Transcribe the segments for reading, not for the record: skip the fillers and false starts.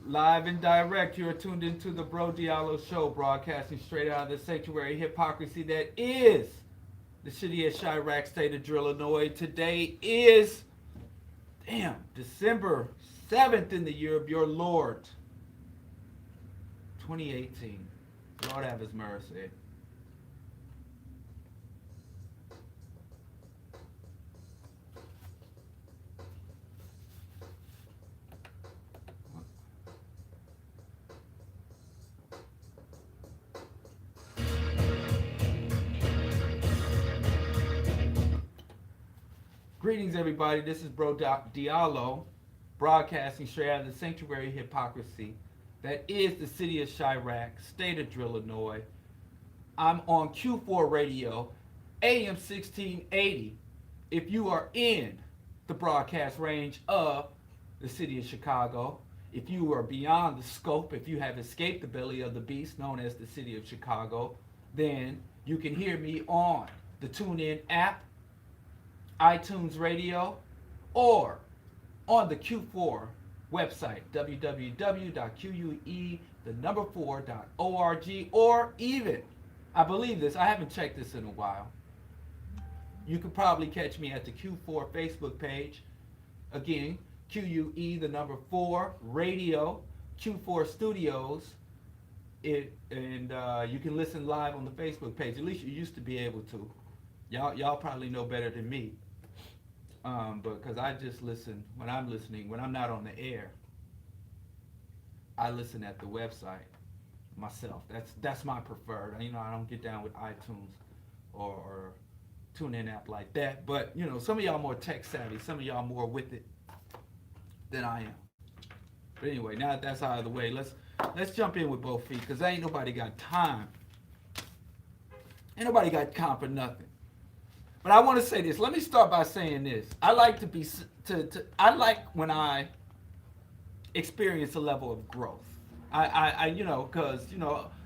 Live and direct, you are tuned into the Bro Diallo Show, broadcasting straight out of the sanctuary hypocrisy that is the city of Chirac, state of Illinois. Today is, December 7th in the year of your Lord, 2018. Lord have his mercy. Greetings, everybody. This is Bro Diallo, broadcasting straight out of the sanctuary hypocrisy that is the city of Chirac, state of Illinois. I'm on Q4 Radio, AM 1680. If you are in the broadcast range of the city of Chicago, if you are beyond the scope, if you have escaped the belly of the beast known as the city of Chicago, then you can hear me on the TuneIn app, iTunes Radio, or on the Q4 website, www.que4.org, or even, I believe this, I haven't checked this in a while, you could probably catch me at the Q4 Facebook page. Again, QUE4 Radio, Q4 Studios, and you can listen live on the Facebook page. At least you used to be able to. Y'all probably know better than me. But because I just listen when I'm listening, when I'm not on the air, I listen at the website myself. That's my preferred. I don't get down with iTunes or TuneIn app like that. But some of y'all more tech savvy, some of y'all more with it than I am. But anyway, now that that's out of the way, let's jump in with both feet, because ain't nobody got time. Ain't nobody got time for nothing. But I want to say this. Let me start by saying this. I like I like when I experience a level of growth. Because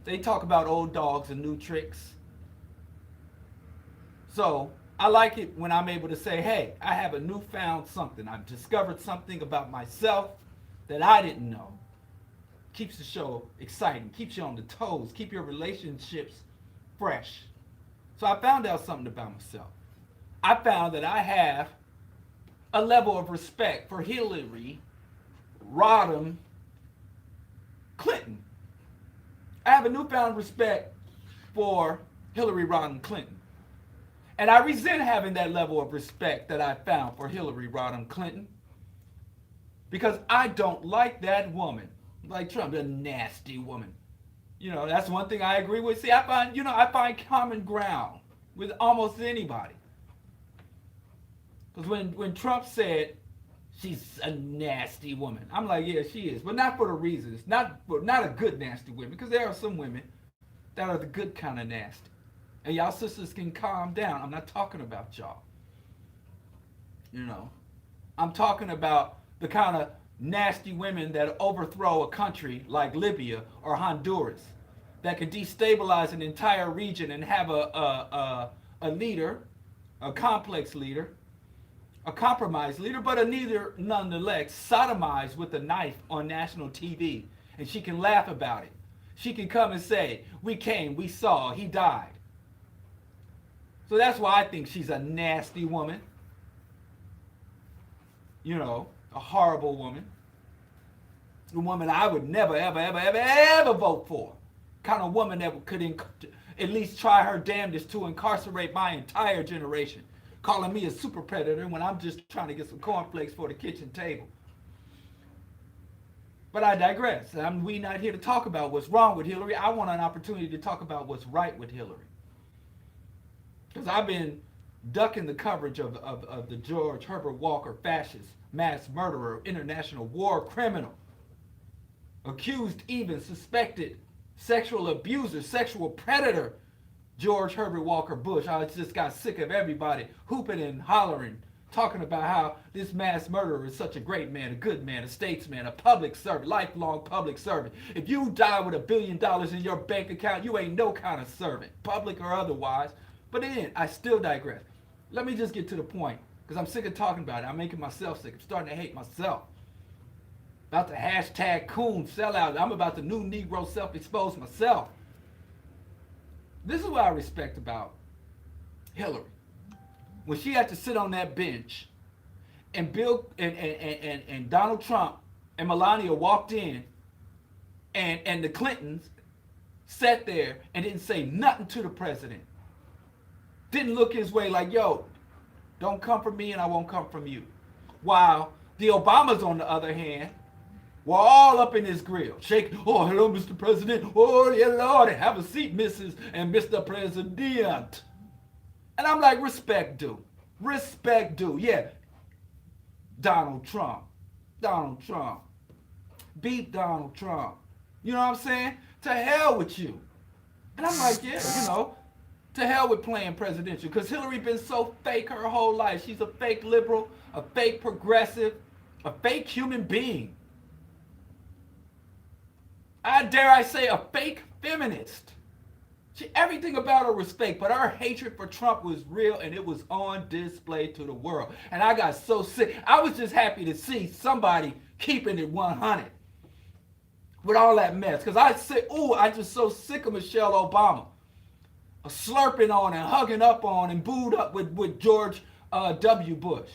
they talk about old dogs and new tricks. So I like it when I'm able to say, hey, I have a newfound something. I've discovered something about myself that I didn't know. Keeps the show exciting, keeps you on the toes, keep your relationships fresh. So I found out something about myself. I found that I have a level of respect for Hillary Rodham Clinton. I have a newfound respect for Hillary Rodham Clinton. And I resent having that level of respect that I found for Hillary Rodham Clinton, because I don't like that woman. Like Trump, a nasty woman. That's one thing I agree with. See, I find common ground with almost anybody. Because when Trump said she's a nasty woman, I'm like, yeah, she is, but not for the reasons, not a good nasty woman, because there are some women that are the good kind of nasty. And y'all sisters can calm down. I'm not talking about y'all. I'm talking about the kind of nasty women that overthrow a country like Libya or Honduras, that can destabilize an entire region and have a leader, a complex leader, a compromised leader, but a leader nonetheless, sodomized with a knife on national TV. And she can laugh about it. She can come and say, we came, we saw, he died. So that's why I think she's a nasty woman. A horrible woman. A woman I would never, ever, ever, ever, ever vote for. Kind of woman that could at least try her damnedest to incarcerate my entire generation. Calling me a super predator when I'm just trying to get some cornflakes for the kitchen table. But I digress. We not here to talk about what's wrong with Hillary. I want an opportunity to talk about what's right with Hillary. Because I've been ducking the coverage of the George Herbert Walker fascist, mass murderer, international war criminal, accused, even suspected sexual abuser, sexual predator, George Herbert Walker Bush. I just got sick of everybody hooping and hollering, talking about how this mass murderer is such a great man, a good man, a statesman, a public servant, lifelong public servant. If you die with $1 billion in your bank account, you ain't no kind of servant, public or otherwise. But then, I still digress. Let me just get to the point, because I'm sick of talking about it. I'm making myself sick. I'm starting to hate myself. About the hashtag coon sellout. I'm about the new Negro self-expose myself. This is what I respect about Hillary. When she had to sit on that bench and Bill and Donald Trump and Melania walked in and the Clintons sat there and didn't say nothing to the president. Didn't look his way like, yo, don't come from me and I won't come from you. While the Obamas, on the other hand, were all up in his grill. Shaking, oh, hello, Mr. President. Oh, yeah, Lord, have a seat, Mrs. and Mr. President. And I'm like, respect due. Respect due. Yeah. Donald Trump. Donald Trump. Beat Donald Trump. You know what I'm saying? To hell with you. And I'm like, yeah, to hell with playing presidential. Because Hillary been so fake her whole life. She's a fake liberal, a fake progressive, a fake human being. I dare I say a fake feminist. Everything about her was fake, but her hatred for Trump was real and it was on display to the world. And I got so sick. I was just happy to see somebody keeping it 100 with all that mess. Because I just so sick of Michelle Obama. Slurping on and hugging up on and booed up with George W. Bush.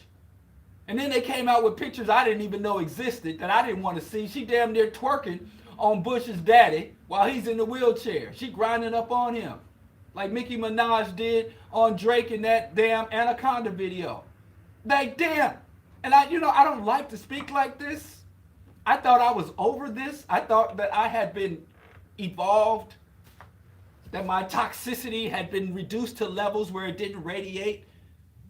And then they came out with pictures I didn't even know existed that I didn't want to see. She damn near twerking on Bush's daddy while he's in the wheelchair. She grinding up on him like Nicki Minaj did on Drake in that damn Anaconda video. Like, damn. And I don't like to speak like this. I thought I was over this. I thought that I had been evolved, that my toxicity had been reduced to levels where it didn't radiate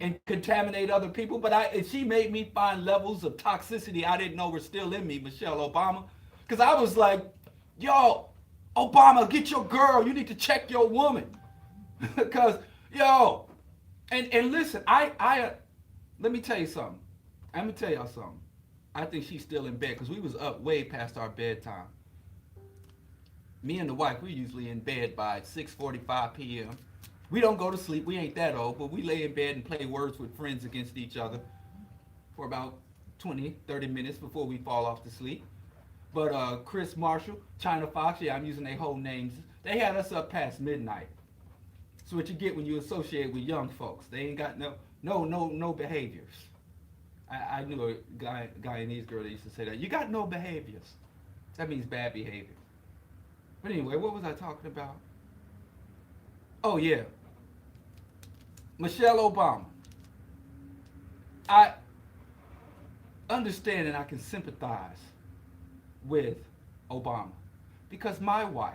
and contaminate other people. But she made me find levels of toxicity I didn't know were still in me, Michelle Obama. Because I was like, yo, Obama, get your girl. You need to check your woman. Because, yo, and listen, let me tell you something. I'm going to tell y'all something. I think she's still in bed because we was up way past our bedtime. Me and the wife, we usually in bed by 6:45 p.m. We don't go to sleep. We ain't that old, but we lay in bed and play Words with Friends against each other for about 20, 30 minutes before we fall off to sleep. But Chris Marshall, China Fox, yeah, I'm using their whole names. They had us up past midnight. That's what you get when you associate with young folks. They ain't got no behaviors. I knew a Guyanese girl that used to say that. You got no behaviors. That means bad behavior. But anyway, what was I talking about? Oh, yeah. Michelle Obama. I understand and I can sympathize with Obama because my wife,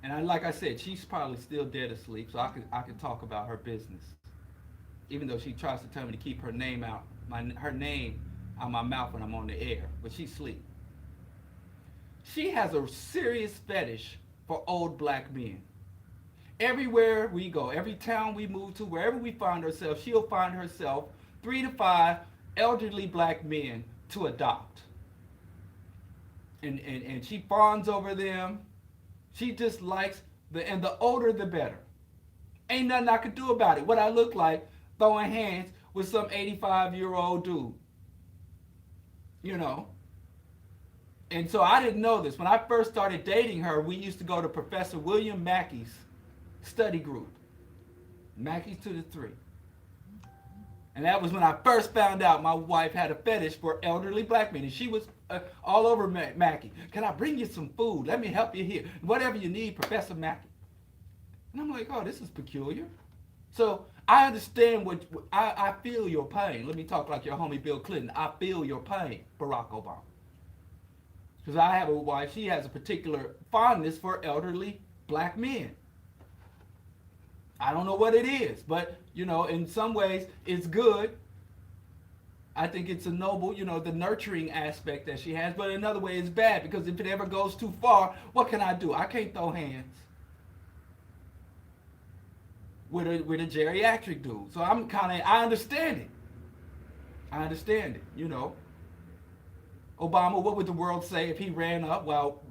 and like I said, she's probably still dead asleep, so I could talk about her business, even though she tries to tell me to keep her name out my mouth when I'm on the air, but she's asleep. She has a serious fetish for old black men. Everywhere we go, every town we move to, wherever we find ourselves, she'll find herself 3 to 5 elderly black men to adopt. And she fawns over them. She just likes and the older the better. Ain't nothing I could do about it. What I look like throwing hands with some 85-year-old dude. And so I didn't know this. When I first started dating her, we used to go to Professor William Mackey's study group. Mackey's to the 3. And that was when I first found out my wife had a fetish for elderly black men. And she was all over Mackey. Can I bring you some food? Let me help you here. Whatever you need, Professor Mackey. And I'm like, oh, this is peculiar. So I understand I feel your pain. Let me talk like your homie Bill Clinton. I feel your pain, Barack Obama. Because I have a wife, she has a particular fondness for elderly black men. I don't know what it is, but in some ways it's good. I think it's a noble, the nurturing aspect that she has, but in another way it's bad because if it ever goes too far, what can I do? I can't throw hands with a geriatric dude. So I understand it. I understand it. Obama, what would the world say if he ran up while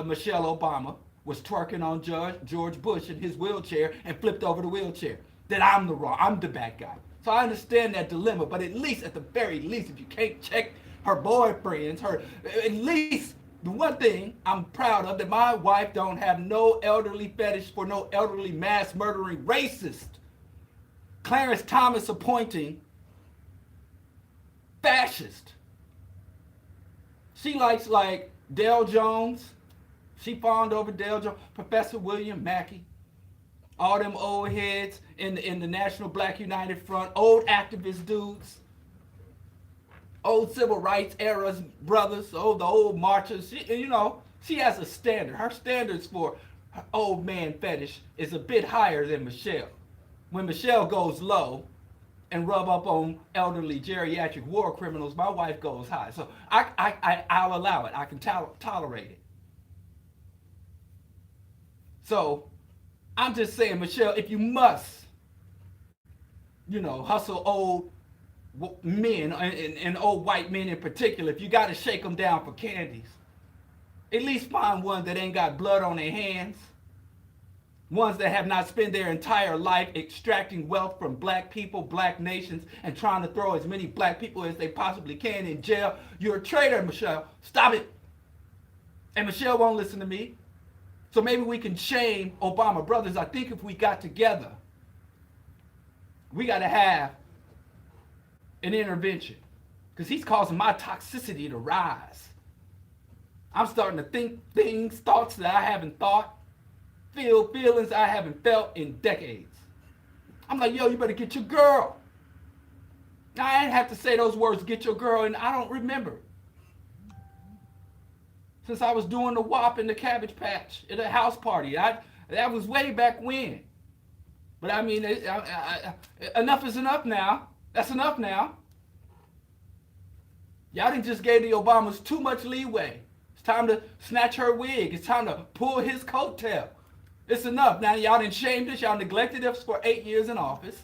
Michelle Obama was twerking on George Bush in his wheelchair and flipped over the wheelchair? That I'm the bad guy. So I understand that dilemma, but at the very least, if you can't check her boyfriends, at least the one thing I'm proud of, that my wife don't have no elderly fetish for no elderly mass murdering racist, Clarence Thomas appointing fascist. She likes like Dale Jones. She fawned over Dale Jones, Professor William Mackey, all them old heads in the National Black United Front, old activist dudes, old civil rights era brothers, the old marchers. She has a standard. Her standards for her old man fetish is a bit higher than Michelle. When Michelle goes low and rub up on elderly geriatric war criminals, my wife goes high. So I'll allow it. I can tolerate it. So I'm just saying, Michelle, if you must, hustle old men and old white men in particular, if you got to shake them down for candies, at least find ones that ain't got blood on their hands, ones that have not spent their entire life extracting wealth from black people, black nations, and trying to throw as many black people as they possibly can in jail. You're a traitor, Michelle. Stop it. And Michelle won't listen to me. So maybe we can shame Obama. Brothers, I think if we got together, we got to have an intervention. Because he's causing my toxicity to rise. I'm starting to think thoughts that I haven't thought, feel feelings I haven't felt in decades. I'm like, yo, you better get your girl. I ain't have to say those words, get your girl, and I don't remember. Since I was doing the WAP in the Cabbage Patch at a house party. That was way back when. But I mean, enough is enough now. That's enough now. Y'all done just gave the Obamas too much leeway. It's time to snatch her wig. It's time to pull his coattail. It's enough. Now y'all done shamed us. Y'all neglected us for 8 years in office.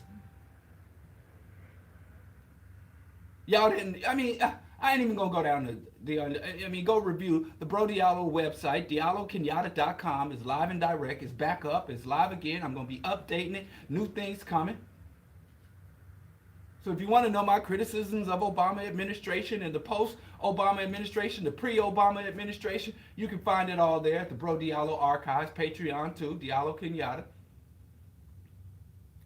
Y'all didn't, I ain't even gonna go down to go review the Bro Diallo website. DialloKenyatta.com is live and direct. It's back up. It's live again. I'm gonna be updating it. New things coming. So if you want to know my criticisms of Obama administration and the post-Obama administration, the pre-Obama administration, you can find it all there at the Bro Diallo archives, Patreon too, Diallo Kenyatta.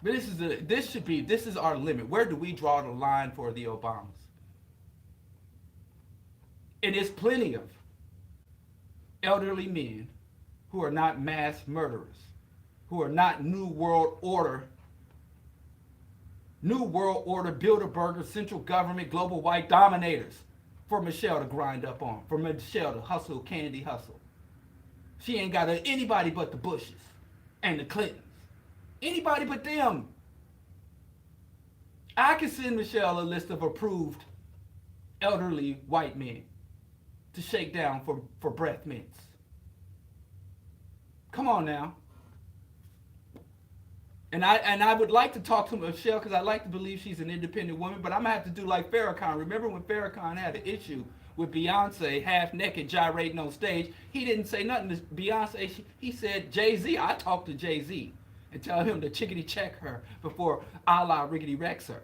But this is our limit. Where do we draw the line for the Obamas? And there's plenty of elderly men who are not mass murderers, who are not New World Order, Bilderberger, central government, global white dominators for Michelle to grind up on, for Michelle to hustle, candy hustle. She ain't got anybody but the Bushes and the Clintons. Anybody but them. I can send Michelle a list of approved elderly white men to shake down for breath mints. Come on now. And I would like to talk to Michelle because I like to believe she's an independent woman, but I'm going to have to do like Farrakhan. Remember when Farrakhan had an issue with Beyonce half naked gyrating on stage? He didn't say nothing to Beyonce. He said, Jay-Z, I talked to Jay-Z and tell him to chickity check her before Allah riggedy wrecks her.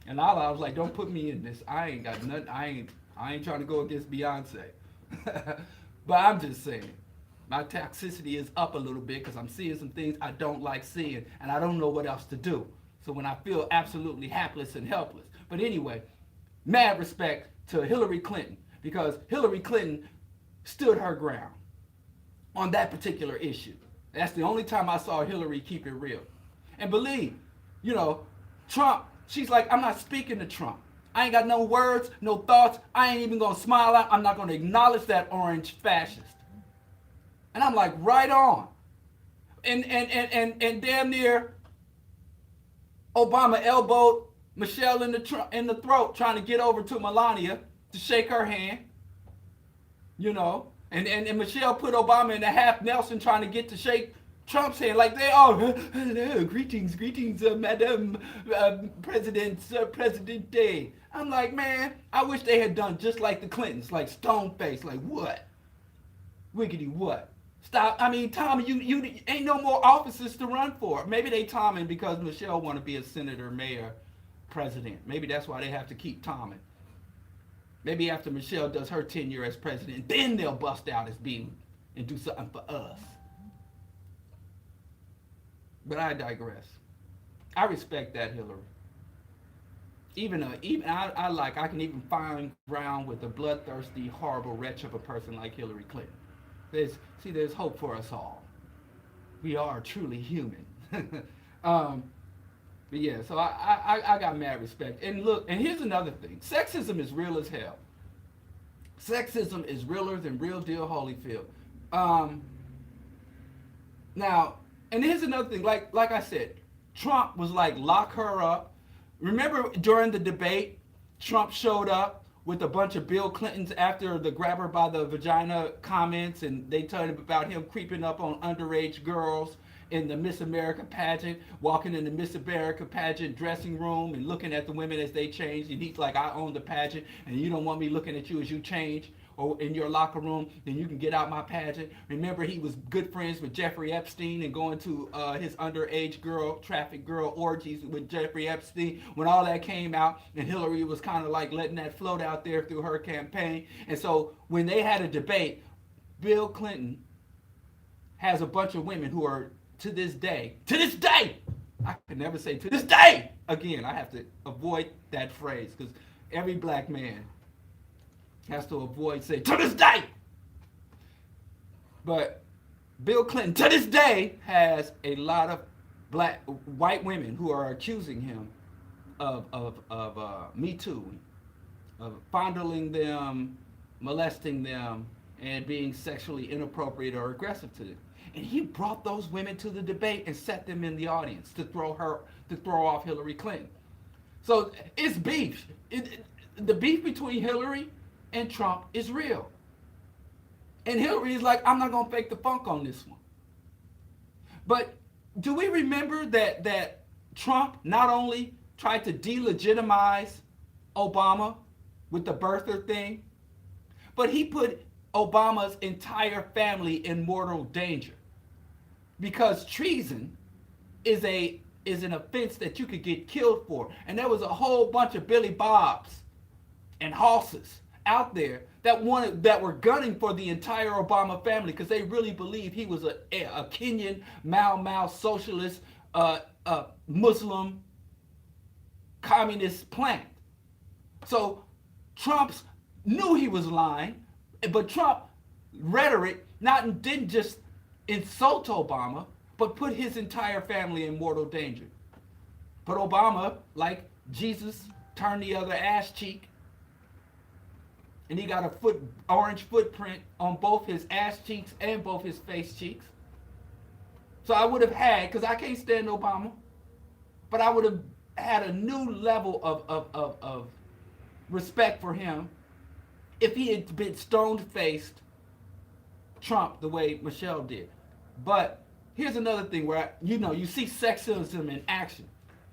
And Allah was like, don't put me in this. I ain't got nothing. I ain't trying to go against Beyonce. But I'm just saying, my toxicity is up a little bit because I'm seeing some things I don't like seeing, and I don't know what else to do. So when I feel absolutely hapless and helpless. But anyway, mad respect to Hillary Clinton, because Hillary Clinton stood her ground on that particular issue. That's the only time I saw Hillary keep it real. And believe, Trump, she's like, I'm not speaking to Trump. I ain't got no words, no thoughts. I ain't even gonna smile out. I'm not gonna acknowledge that orange fascist. And I'm like, right on. And damn near Obama elbowed Michelle in the throat trying to get over to Melania to shake her hand. You know. And Michelle put Obama in a half Nelson trying to get to shake Trump's hand, like they all, hello, greetings, Madam President Day. I'm like, man, I wish they had done just like the Clintons, like stone face, like what? Wiggity what? Stop. I mean, Tommy, you ain't no more offices to run for. Maybe they Tommy because Michelle want to be a senator, mayor, president. Maybe that's why they have to keep Tommy. Maybe after Michelle does her tenure as president, then they'll bust out as being and do something for us. But I digress. I respect that Hillary. I can even find ground with a bloodthirsty, horrible wretch of a person like Hillary Clinton. There's hope for us all. We are truly human. But yeah, so I got mad respect. And look, and here's another thing. Sexism is real as hell. Sexism is realer than real deal Holyfield. Now, and here's another thing. Like I said, Trump was like, lock her up. Remember during the debate, Trump showed up with a bunch of Bill Clintons after the grab her by the vagina comments, and they told him about him creeping up on underage girls in the Miss America pageant, walking in the Miss America pageant dressing room and looking at the women as they changed. And he's like, I own the pageant, and you don't want me looking at you as you change or in your locker room, then you can get out my pageant. Remember, he was good friends with Jeffrey Epstein and going to his underage traffic girl orgies with Jeffrey Epstein when all that came out, and Hillary was kind of like letting that float out there through her campaign. And so when they had a debate, Bill Clinton has a bunch of women who are to this day, I can never say to this day again. I have to avoid that phrase because every black man has to avoid saying to this day. But Bill Clinton to this day has a lot of white women who are accusing him of Me Too, of fondling them, molesting them, and being sexually inappropriate or aggressive to them. And he brought those women to the debate and set them in the audience to throw off Hillary Clinton. So it's beef. The beef between Hillary and Trump is real. And Hillary is like, I'm not going to fake the funk on this one. But do we remember that Trump not only tried to delegitimize Obama with the birther thing, but he put Obama's entire family in mortal danger? Because treason is an offense that you could get killed for. And there was a whole bunch of Billy Bobs and Hosses out there that were gunning for the entire Obama family because they really believed he was a Kenyan Mau socialist, Muslim, communist plant. So Trump knew he was lying, but Trump rhetoric didn't just insult Obama, but put his entire family in mortal danger. But Obama, like Jesus, turned the other ass cheek, and he got a orange footprint on both his ass cheeks and both his face cheeks. So I would have had, because I can't stand Obama, but I would have had a new level of respect for him if he had been stone-faced Trump the way Michelle did. But here's another thing where, you see sexism in action.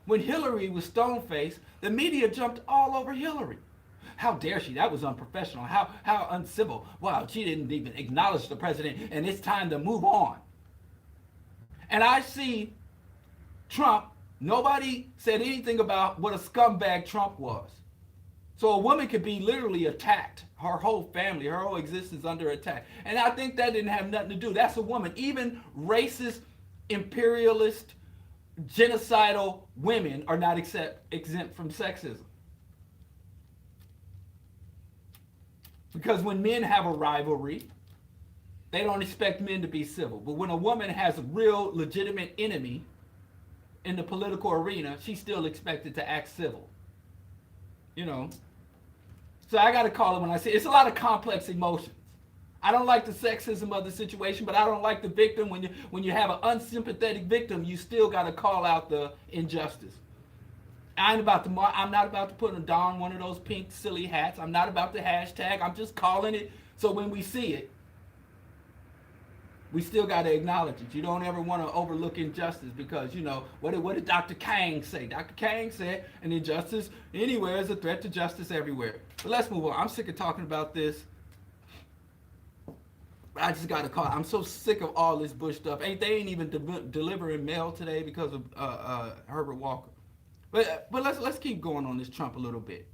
When Hillary was stone-faced, the media jumped all over Hillary. How dare she? That was unprofessional. How uncivil. Wow, she didn't even acknowledge the president, and it's time to move on. And I see Trump, nobody said anything about what a scumbag Trump was. So a woman could be literally attacked, her whole family, her whole existence under attack. And I think that didn't have nothing to do. That's a woman. Even racist, imperialist, genocidal women are not exempt from sexism. Because when men have a rivalry, they don't expect men to be civil. But when a woman has a real legitimate enemy in the political arena, she's still expected to act civil. you know. So I got to call it when I say it's a lot of complex emotions. I don't like the sexism of the situation, but I don't like the victim. When you have an unsympathetic victim, you still got to call out the injustice. I'm not about to put on one of those pink silly hats. I'm not about the hashtag. I'm just calling it so when we see it, we still got to acknowledge it. You don't ever want to overlook injustice because, what did Dr. Kang say? Dr. Kang said an injustice anywhere is a threat to justice everywhere. But let's move on. I'm sick of talking about this. I just got to call. I'm so sick of all this Bush stuff. They ain't even delivering mail today because of Herbert Walker. But let's keep going on this Trump a little bit.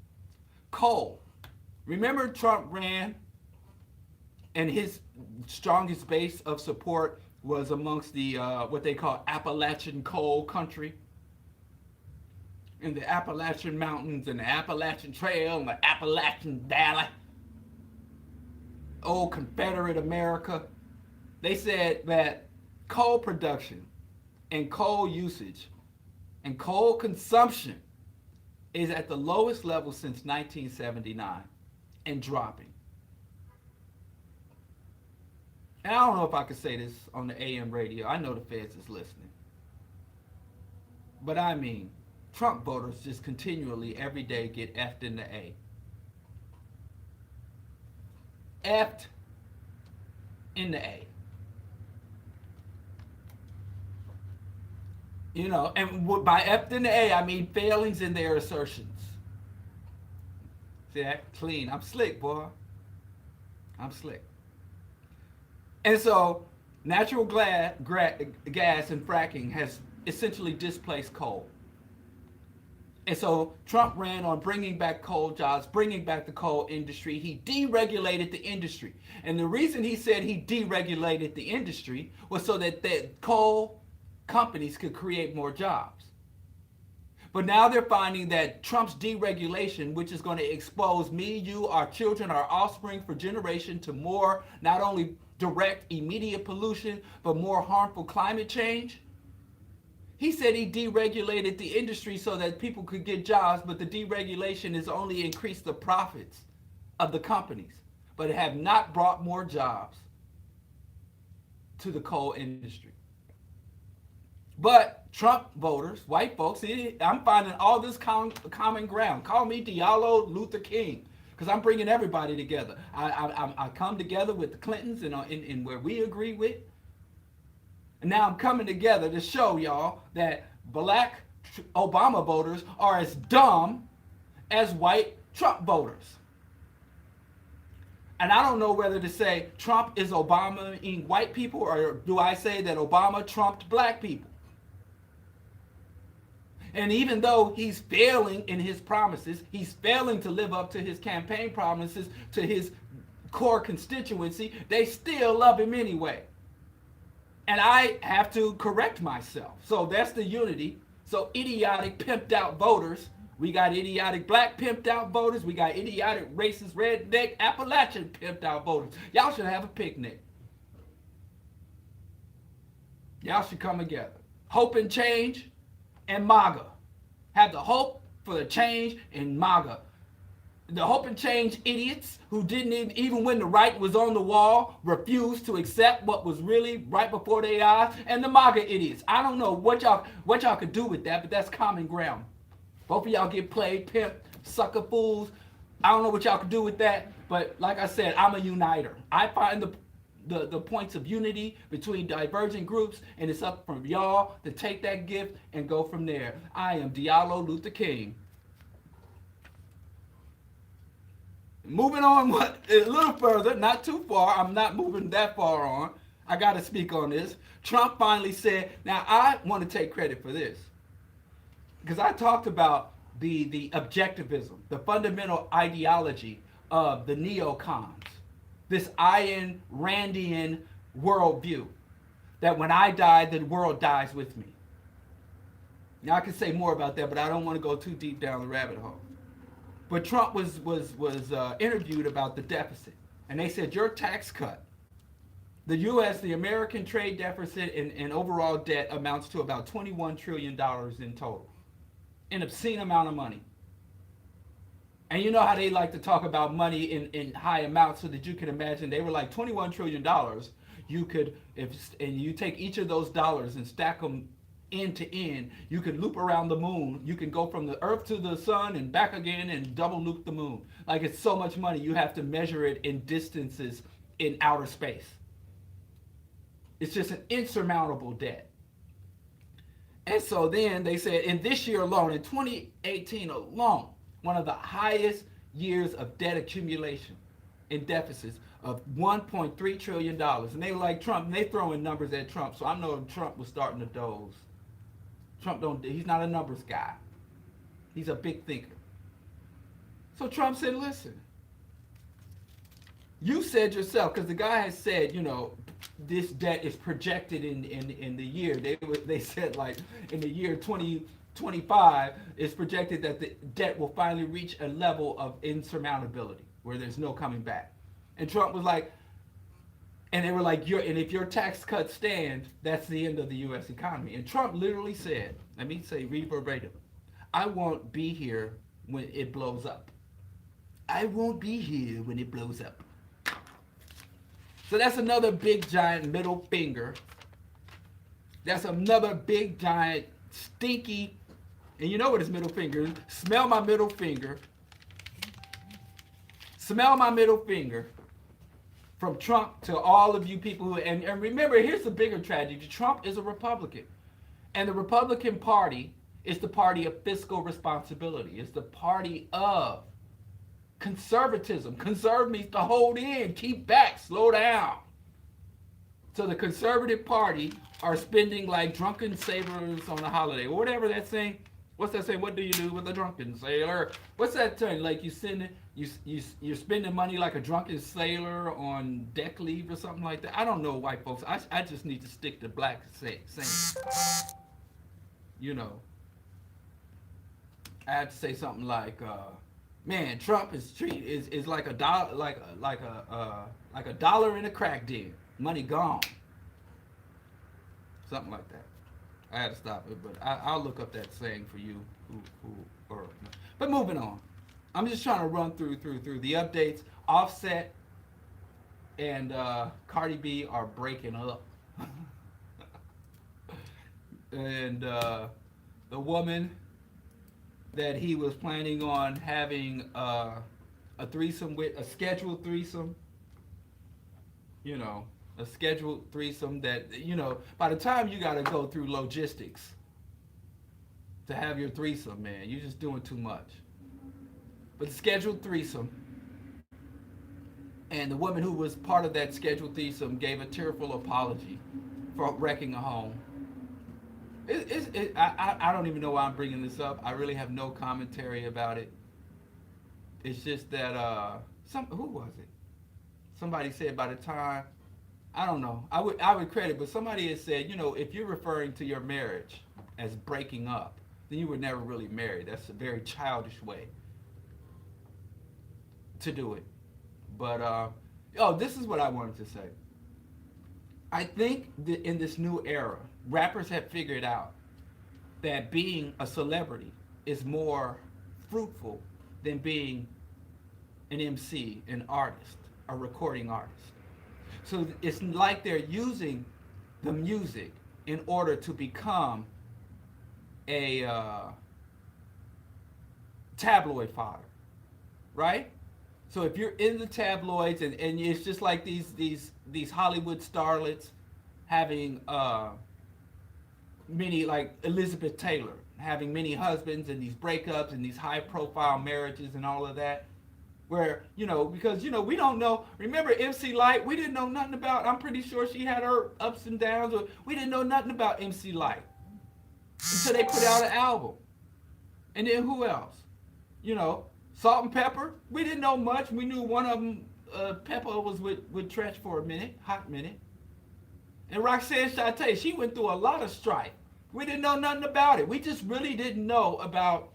Coal. Remember Trump ran, and his strongest base of support was amongst the what they call Appalachian coal country. In the Appalachian Mountains and the Appalachian Trail and the Appalachian Valley. Old Confederate America. They said that coal production and coal usage and coal consumption is at the lowest level since 1979 and dropping. And I don't know if I could say this on the AM radio. I know the feds is listening. But I mean, Trump voters just continually every day get F'd in the A. F'd in the A. And by F'd in the A, I mean failings in their assertions. See that? Clean. I'm slick, boy. I'm slick. And so, natural gas and fracking has essentially displaced coal. And so, Trump ran on bringing back coal jobs, bringing back the coal industry. He deregulated the industry. And the reason he said he deregulated the industry was so that the coal companies could create more jobs. But now they're finding that Trump's deregulation, which is going to expose me, you, our children, our offspring for generation to more, not only direct, immediate pollution, but more harmful climate change. He said he deregulated the industry so that people could get jobs, but the deregulation has only increased the profits of the companies, but it have not brought more jobs to the coal industry. But Trump voters, white folks, I'm finding all this common ground. Call me Diallo Luther King, because I'm bringing everybody together. I come together with the Clintons in where we agree with. And now I'm coming together to show y'all that black Obama voters are as dumb as white Trump voters. And I don't know whether to say Trump is Obama-ing white people, or do I say that Obama trumped black people? And even though he's failing in his promises, he's failing to live up to his campaign promises to his core constituency, they still love him anyway. And I have to correct myself. So that's the unity. So idiotic, pimped out voters. We got idiotic black pimped out voters. We got idiotic racist redneck Appalachian pimped out voters. Y'all should have a picnic. Y'all should come together. Hope and change and MAGA. Have the hope for the change in MAGA. The hope and change idiots who didn't even when the right was on the wall, refused to accept what was really right before their eyes, and the MAGA idiots. I don't know what y'all could do with that, but that's common ground. Both of y'all get played, pimped, sucker fools. I don't know what y'all could do with that, but like I said, I'm a uniter. I find the points of unity between divergent groups, and it's up from y'all to take that gift and go from there. I am Diallo Luther King. Moving on a little further, not too far. I'm not moving that far on. I got to speak on this. Trump finally said, now I want to take credit for this, because I talked about the objectivism, the fundamental ideology of the neocons, this Ayn Randian worldview, that when I die, the world dies with me. Now I can say more about that, but I don't want to go too deep down the rabbit hole. But Trump was interviewed about the deficit, and they said your tax cut, the U.S., the American trade deficit and overall debt amounts to about $21 trillion in total, an obscene amount of money. And you know how they like to talk about money in high amounts so that you can imagine they were like $21 trillion. You could, if and you take each of those dollars and stack them end to end, you can loop around the moon. You can go from the earth to the sun and back again and double loop the moon. Like it's so much money, you have to measure it in distances in outer space. It's just an insurmountable debt. And so then they said in this year alone, in 2018 alone, one of the highest years of debt accumulation in deficits of $1.3 trillion. And they were like Trump, and they throwing numbers at Trump. So I know Trump was starting to doze. He's not a numbers guy. He's a big thinker. So Trump said, listen, you said yourself, because the guy has said, this debt is projected in the year. They said like in the year 2025, it's projected that the debt will finally reach a level of insurmountability where there's no coming back. And Trump was like, and they were like, and if your tax cuts stand, that's the end of the U.S. economy. And Trump literally said, let me say, read verbatim, I won't be here when it blows up. I won't be here when it blows up. So that's another big giant middle finger. That's another big giant stinky, and you know what his middle finger is. Smell my middle finger. Smell my middle finger. From Trump to all of you people who, and remember, here's the bigger tragedy. Trump is a Republican. And the Republican Party is the party of fiscal responsibility. It's the party of conservatism. Conserve means to hold in, keep back, slow down. So the Conservative Party are spending like drunken sailors on a holiday, or whatever that saying. What's that saying? What do you do with a drunken sailor? What's that saying? Like you're spending money like a drunken sailor on deck leave or something like that. I don't know, white folks. I just need to stick to black saying. I have to say something like, man, Trump is like a dollar, like a dollar in a crack den. Money gone. Something like that. I had to stop it, but I'll look up that saying for you. But moving on. I'm just trying to run through the updates. Offset and Cardi B are breaking up. And the woman that he was planning on having a threesome with, a scheduled threesome, a scheduled threesome that, by the time you got to go through logistics to have your threesome, man, you're just doing too much. But the scheduled threesome, and the woman who was part of that scheduled threesome gave a tearful apology for wrecking a home. I don't even know why I'm bringing this up. I really have no commentary about it. It's just that, who was it? Somebody said by the time, I don't know. I would credit, but somebody has said, if you're referring to your marriage as breaking up, then you were never really married. That's a very childish way to do it. But this is what I wanted to say. I think that in this new era, rappers have figured out that being a celebrity is more fruitful than being an MC, an artist, a recording artist. So it's like they're using the music in order to become a tabloid fodder, right? So if you're in the tabloids and it's just like these Hollywood starlets having many, like Elizabeth Taylor, having many husbands and these breakups and these high profile marriages and all of that. Where, because, we don't know. Remember MC Lyte? We didn't know nothing about, I'm pretty sure she had her ups and downs. We didn't know nothing about MC Lyte until they put out an album. And then who else? Salt and Pepper. We didn't know much. We knew one of them, Pepper, was with Tretch for a hot minute. And Roxanne Shante, she went through a lot of strife. We didn't know nothing about it. We just really didn't know about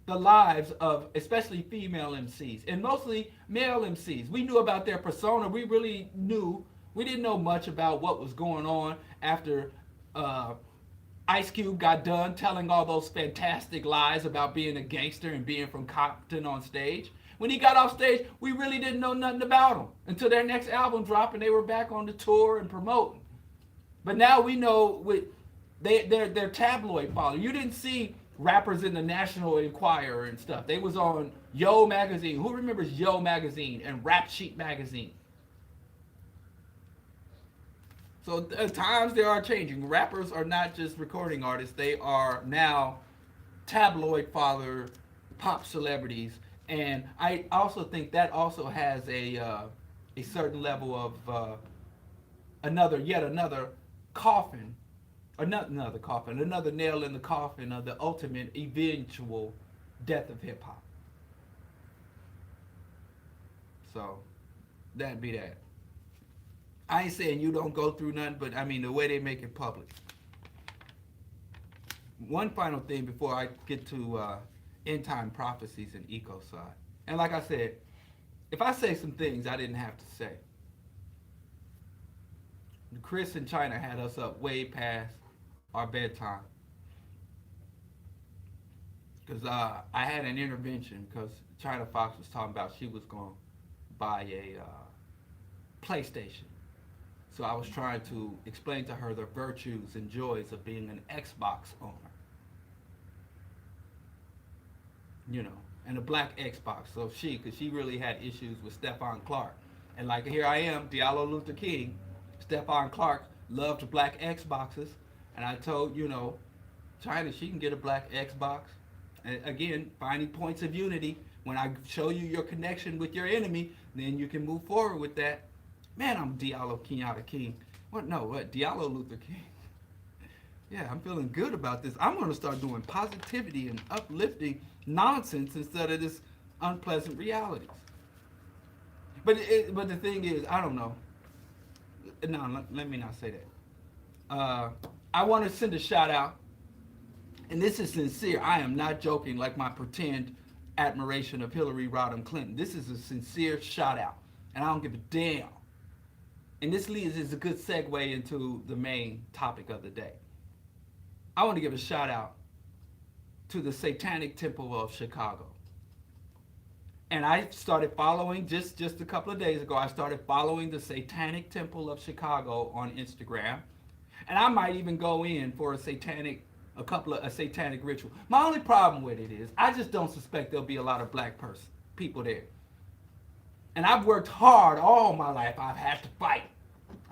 the lives of especially female MCs and mostly male MCs. We knew about their persona. We didn't know much about what was going on after Ice Cube got done telling all those fantastic lies about being a gangster and being from Compton on stage. When he got off stage, we really didn't know nothing about him until their next album dropped and they were back on the tour and promoting. But now we know they're tabloid followers. You didn't see rappers in the National Enquirer and stuff. They was on Yo magazine. Who remembers Yo magazine and Rap Sheet magazine? So times they are changing. Rappers are not just recording artists. They are now tabloid father pop celebrities. And I also think that also has a certain level of yet another coffin, another nail in the coffin of the ultimate eventual death of hip hop. So that'd be that. I ain't saying you don't go through nothing, but I mean the way they make it public. One final thing before I get to end time prophecies and ecocide. And like I said, if I say some things I didn't have to say, Chris and China had us up way past our bedtime. Because I had an intervention because China Fox was talking about she was going to buy a PlayStation. So I was trying to explain to her the virtues and joys of being an Xbox owner. You know, and a black Xbox. So because she really had issues with Stephon Clark. And like here I am, Diallo Luther King, Stephon Clark loved black Xboxes. And I told, China, she can get a black Xbox. And again, finding points of unity. When I show you your connection with your enemy, then you can move forward with that. Man, I'm Diallo Kenyatta King. Diallo Luther King. Yeah, I'm feeling good about this. I'm going to start doing positivity and uplifting nonsense instead of this unpleasant realities. But the thing is, I don't know. No, let me not say that. I want to send a shout out, and this is sincere. I am not joking like my pretend admiration of Hillary Rodham Clinton. This is a sincere shout out, and I don't give a damn. And this is a good segue into the main topic of the day. I want to give a shout out to the Satanic Temple of Chicago. And I started following, just a couple of days ago, I started following the Satanic Temple of Chicago on Instagram. And I might even go in for a satanic ritual. My only problem with it is, I just don't suspect there'll be a lot of black people there. And I've worked hard all my life. I've had to fight.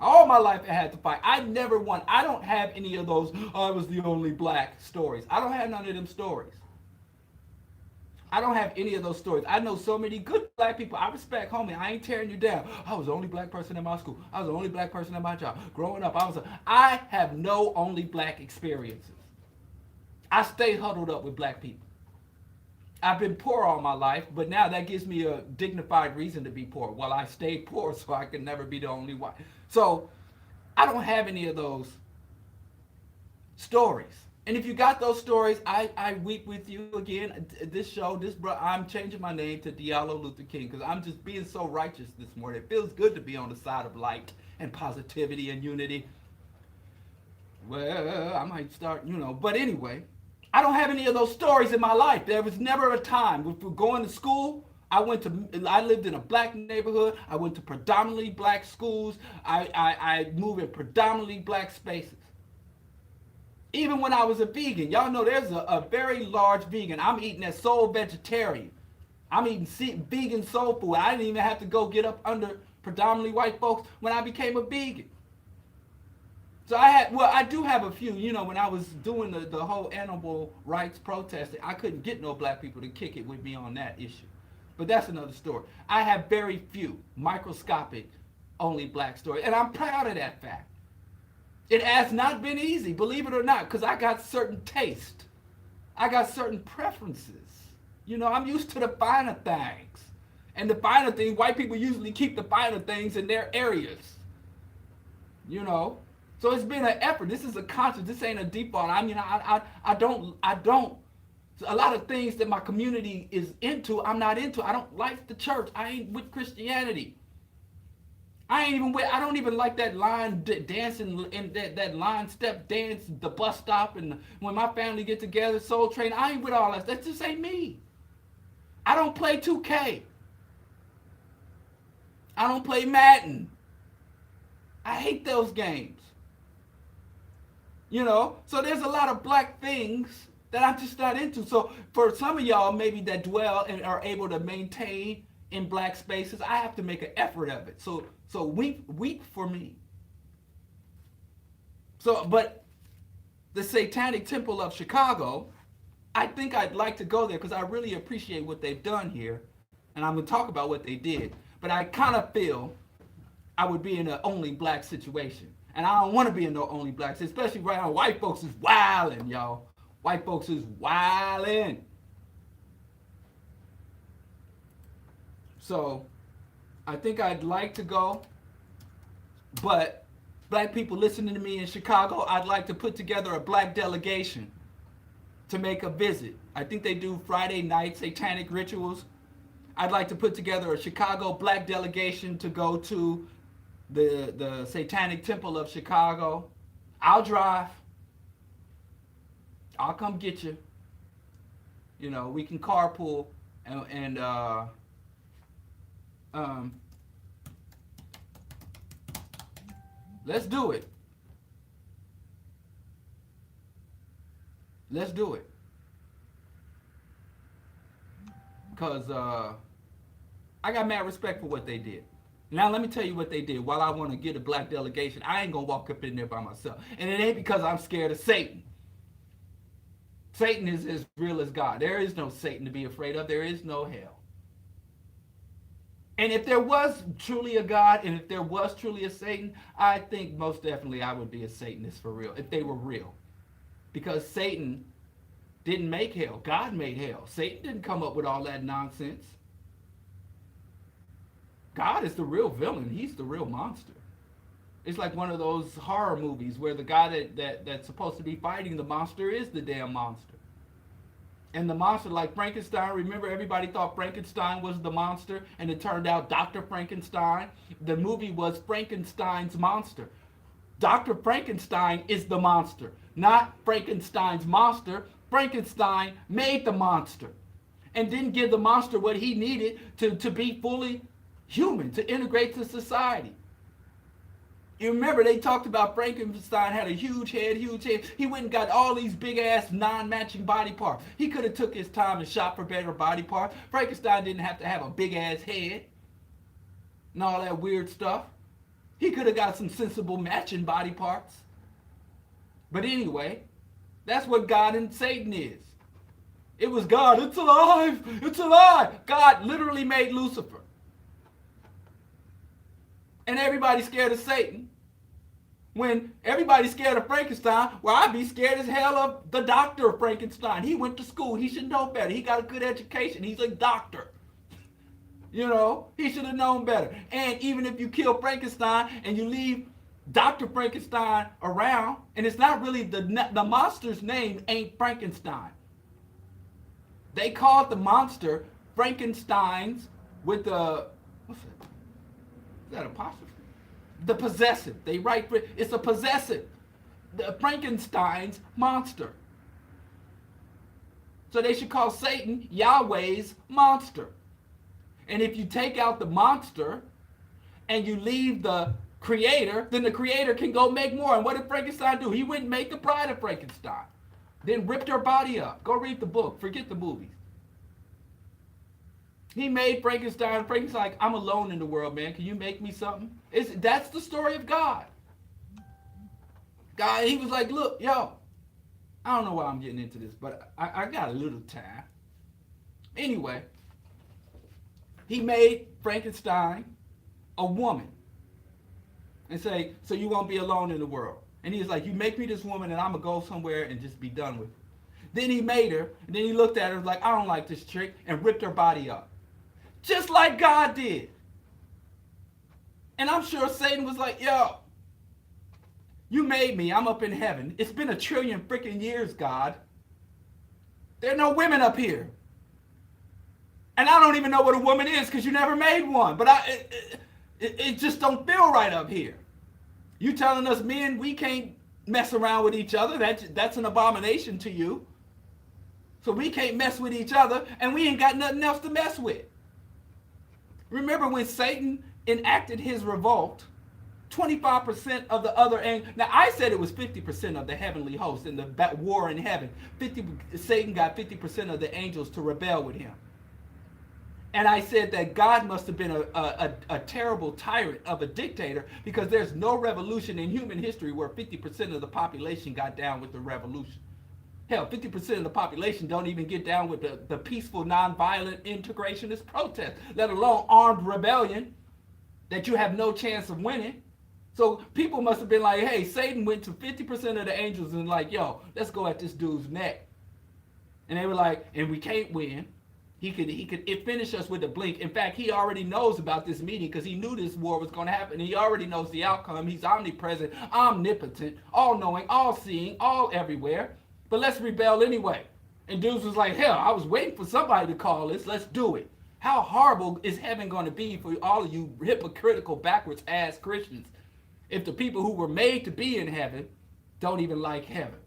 All my life I had to fight. I never won. I don't have any of those, I was the only black stories. I don't have none of them stories. I don't have any of those stories. I know so many good black people. I respect, homie. I ain't tearing you down. I was the only black person in my school. I was the only black person at my job. Growing up, I have no only black experiences. I stay huddled up with black people. I've been poor all my life, but now that gives me a dignified reason to be poor. Well, I stayed poor so I can never be the only white. So I don't have any of those stories. And if you got those stories, I weep with you again. I'm changing my name to Diallo Luther King because I'm just being so righteous this morning. It feels good to be on the side of light and positivity and unity. Well, I might start, but anyway. I don't have any of those stories in my life. There was never a time. If we're going to school, I lived in a black neighborhood. I went to predominantly black schools. I moved in predominantly black spaces. Even when I was a vegan, y'all know there's a very large vegan. I'm eating that soul vegetarian. I'm eating vegan soul food. I didn't even have to go get up under predominantly white folks when I became a vegan. So I do have a few, when I was doing the whole animal rights protesting, I couldn't get no black people to kick it with me on that issue. But that's another story. I have very few microscopic only black stories, and I'm proud of that fact. It has not been easy, believe it or not, because I got certain taste. I got certain preferences. I'm used to the finer things. And the finer things, white people usually keep the finer things in their areas. So it's been an effort. This is a conscious. This ain't a default. I don't. A lot of things that my community is into, I'm not into. I don't like the church. I ain't with Christianity. I don't even like that line dancing and that line step dance, the bus stop, and when my family get together, Soul Train. I ain't with all that. That just ain't me. I don't play 2K. I don't play Madden. I hate those games. So there's a lot of black things that I'm just not into. So for some of y'all maybe that dwell and are able to maintain in black spaces, I have to make an effort of it. So weep for me. But the Satanic Temple of Chicago, I think I'd like to go there because I really appreciate what they've done here, and I'm gonna talk about what they did. But I kind of feel I would be in an only black situation, and I don't want to be in no only black, especially right now. White folks is wilding, y'all. White folks is wilding. So I think I'd like to go, but black people listening to me in Chicago, I'd like to put together a black delegation to make a visit. I think they do Friday night satanic rituals. I'd like to put together a Chicago black delegation to go to the Satanic Temple of Chicago. I'll drive. I'll come get you. We can carpool and let's do it. Let's do it. Because I got mad respect for what they did. Now let me tell you what they did. While I want to get a black delegation, I ain't going to walk up in there by myself. And it ain't because I'm scared of Satan. Satan is as real as God. There is no Satan to be afraid of. There is no hell. And if there was truly a God, and if there was truly a Satan, I think most definitely I would be a Satanist for real, if they were real. Because Satan didn't make hell. God made hell. Satan didn't come up with all that nonsense. God is the real villain. He's the real monster. It's like one of those horror movies where the guy that's supposed to be fighting the monster is the damn monster. And the monster, like Frankenstein, remember everybody thought Frankenstein was the monster, and it turned out Dr. Frankenstein. The movie was Frankenstein's monster. Dr. Frankenstein is the monster, not Frankenstein's monster. Frankenstein made the monster and didn't give the monster what he needed to be fully human, to integrate to society. You remember they talked about Frankenstein had a huge head. He went and got all these big ass non-matching body parts. He could have took his time and shot for better body parts. Frankenstein didn't have to have a big ass head and all that weird stuff. He could have got some sensible matching body parts. But anyway, that's what God and Satan is. It was God. It's alive. It's alive. God literally made Lucifer. And everybody's scared of Satan. When everybody's scared of Frankenstein, well, I'd be scared as hell of the doctor of Frankenstein. He went to school. He should know better. He got a good education. He's a doctor. He should have known better. And even if you kill Frankenstein and you leave Dr. Frankenstein around, and it's not really the monster's name ain't Frankenstein. They called the monster Frankenstein's with the, what's that? Is that apostrophe? The possessive. They write, it's a possessive. The Frankenstein's monster. So they should call Satan Yahweh's monster. And if you take out the monster and you leave the creator, then the creator can go make more. And what did Frankenstein do? He went and made the bride of Frankenstein. Then ripped her body up. Go read the book. Forget the movies. He made Frankenstein. Frankenstein's like, I'm alone in the world, man. Can you make me something? That's the story of God. God, he was like, look, yo, I don't know why I'm getting into this, but I got a little time. Anyway, he made Frankenstein a woman and say, so you won't be alone in the world. And he was like, you make me this woman and I'm going to go somewhere and just be done with it. Then he made her, and then he looked at her and was like, I don't like this chick, and ripped her body up. Just like God did. And I'm sure Satan was like, yo, you made me. I'm up in heaven. It's been 1 trillion freaking years, God. There are no women up here. And I don't even know what a woman is because you never made one. But It just don't feel right up here. You telling us men we can't mess around with each other? That's an abomination to you. So we can't mess with each other, and we ain't got nothing else to mess with. Remember when Satan enacted his revolt, 25% of the other angels. Now I said it was 50% of the heavenly host in the war in heaven. Satan got 50% of the angels to rebel with him. And I said that God must have been a terrible tyrant of a dictator, because there's no revolution in human history where 50% of the population got down with the revolution. Hell, 50% of the population don't even get down with the peaceful, nonviolent integrationist protest, let alone armed rebellion that you have no chance of winning. So people must have been like, hey, Satan went to 50% of the angels and like, yo, let's go at this dude's neck. And they were like, and we can't win. He could finish us with a blink. In fact, he already knows about this meeting because he knew this war was going to happen. He already knows the outcome. He's omnipresent, omnipotent, all-knowing, all-seeing, all everywhere. But let's rebel anyway. And dudes was like, hell, I was waiting for somebody to call this. Let's do it. How horrible is heaven going to be for all of you hypocritical, backwards-ass Christians if the people who were made to be in heaven don't even like heaven?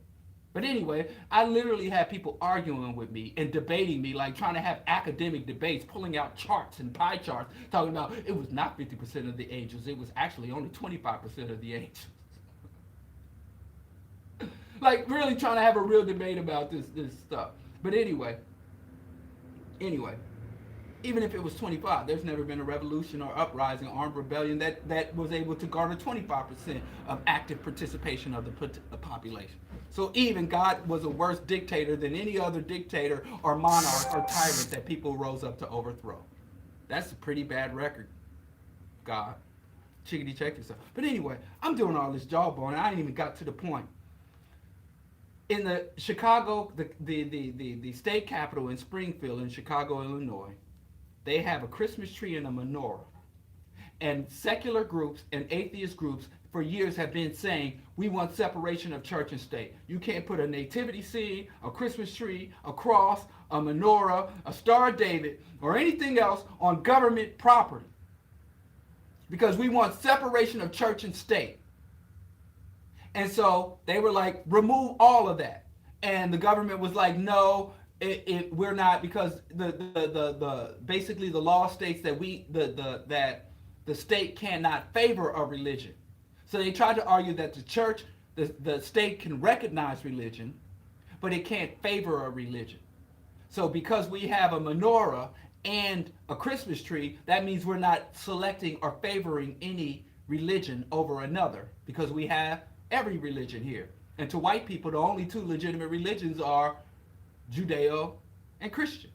But anyway, I literally had people arguing with me and debating me, like trying to have academic debates, pulling out charts and pie charts, talking about it was not 50% of the angels. It was actually only 25% of the angels. Like really trying to have a real debate about this stuff. But anyway, even if it was 25, there's never been a revolution or uprising, armed rebellion that was able to garner 25% of active participation of the population. So even God was a worse dictator than any other dictator or monarch or tyrant that people rose up to overthrow. That's a pretty bad record, God. Chickadee check yourself. But anyway, I'm doing all this jawbone, and I ain't even got to the point. In the Chicago, the state capital in Springfield in Chicago, Illinois, they have a Christmas tree and a menorah. And secular groups and atheist groups for years have been saying, we want separation of church and state. You can't put a nativity scene, a Christmas tree, a cross, a menorah, a Star of David, or anything else on government property. Because we want separation of church and state. And so they were like, remove all of that. And the government was like, no, we're not, because basically the law states that that the state cannot favor a religion. So they tried to argue that the church, the state can recognize religion, but it can't favor a religion. So because we have a menorah and a Christmas tree, that means we're not selecting or favoring any religion over another, because we have every religion here. And to white people, the only two legitimate religions are Judeo and Christian.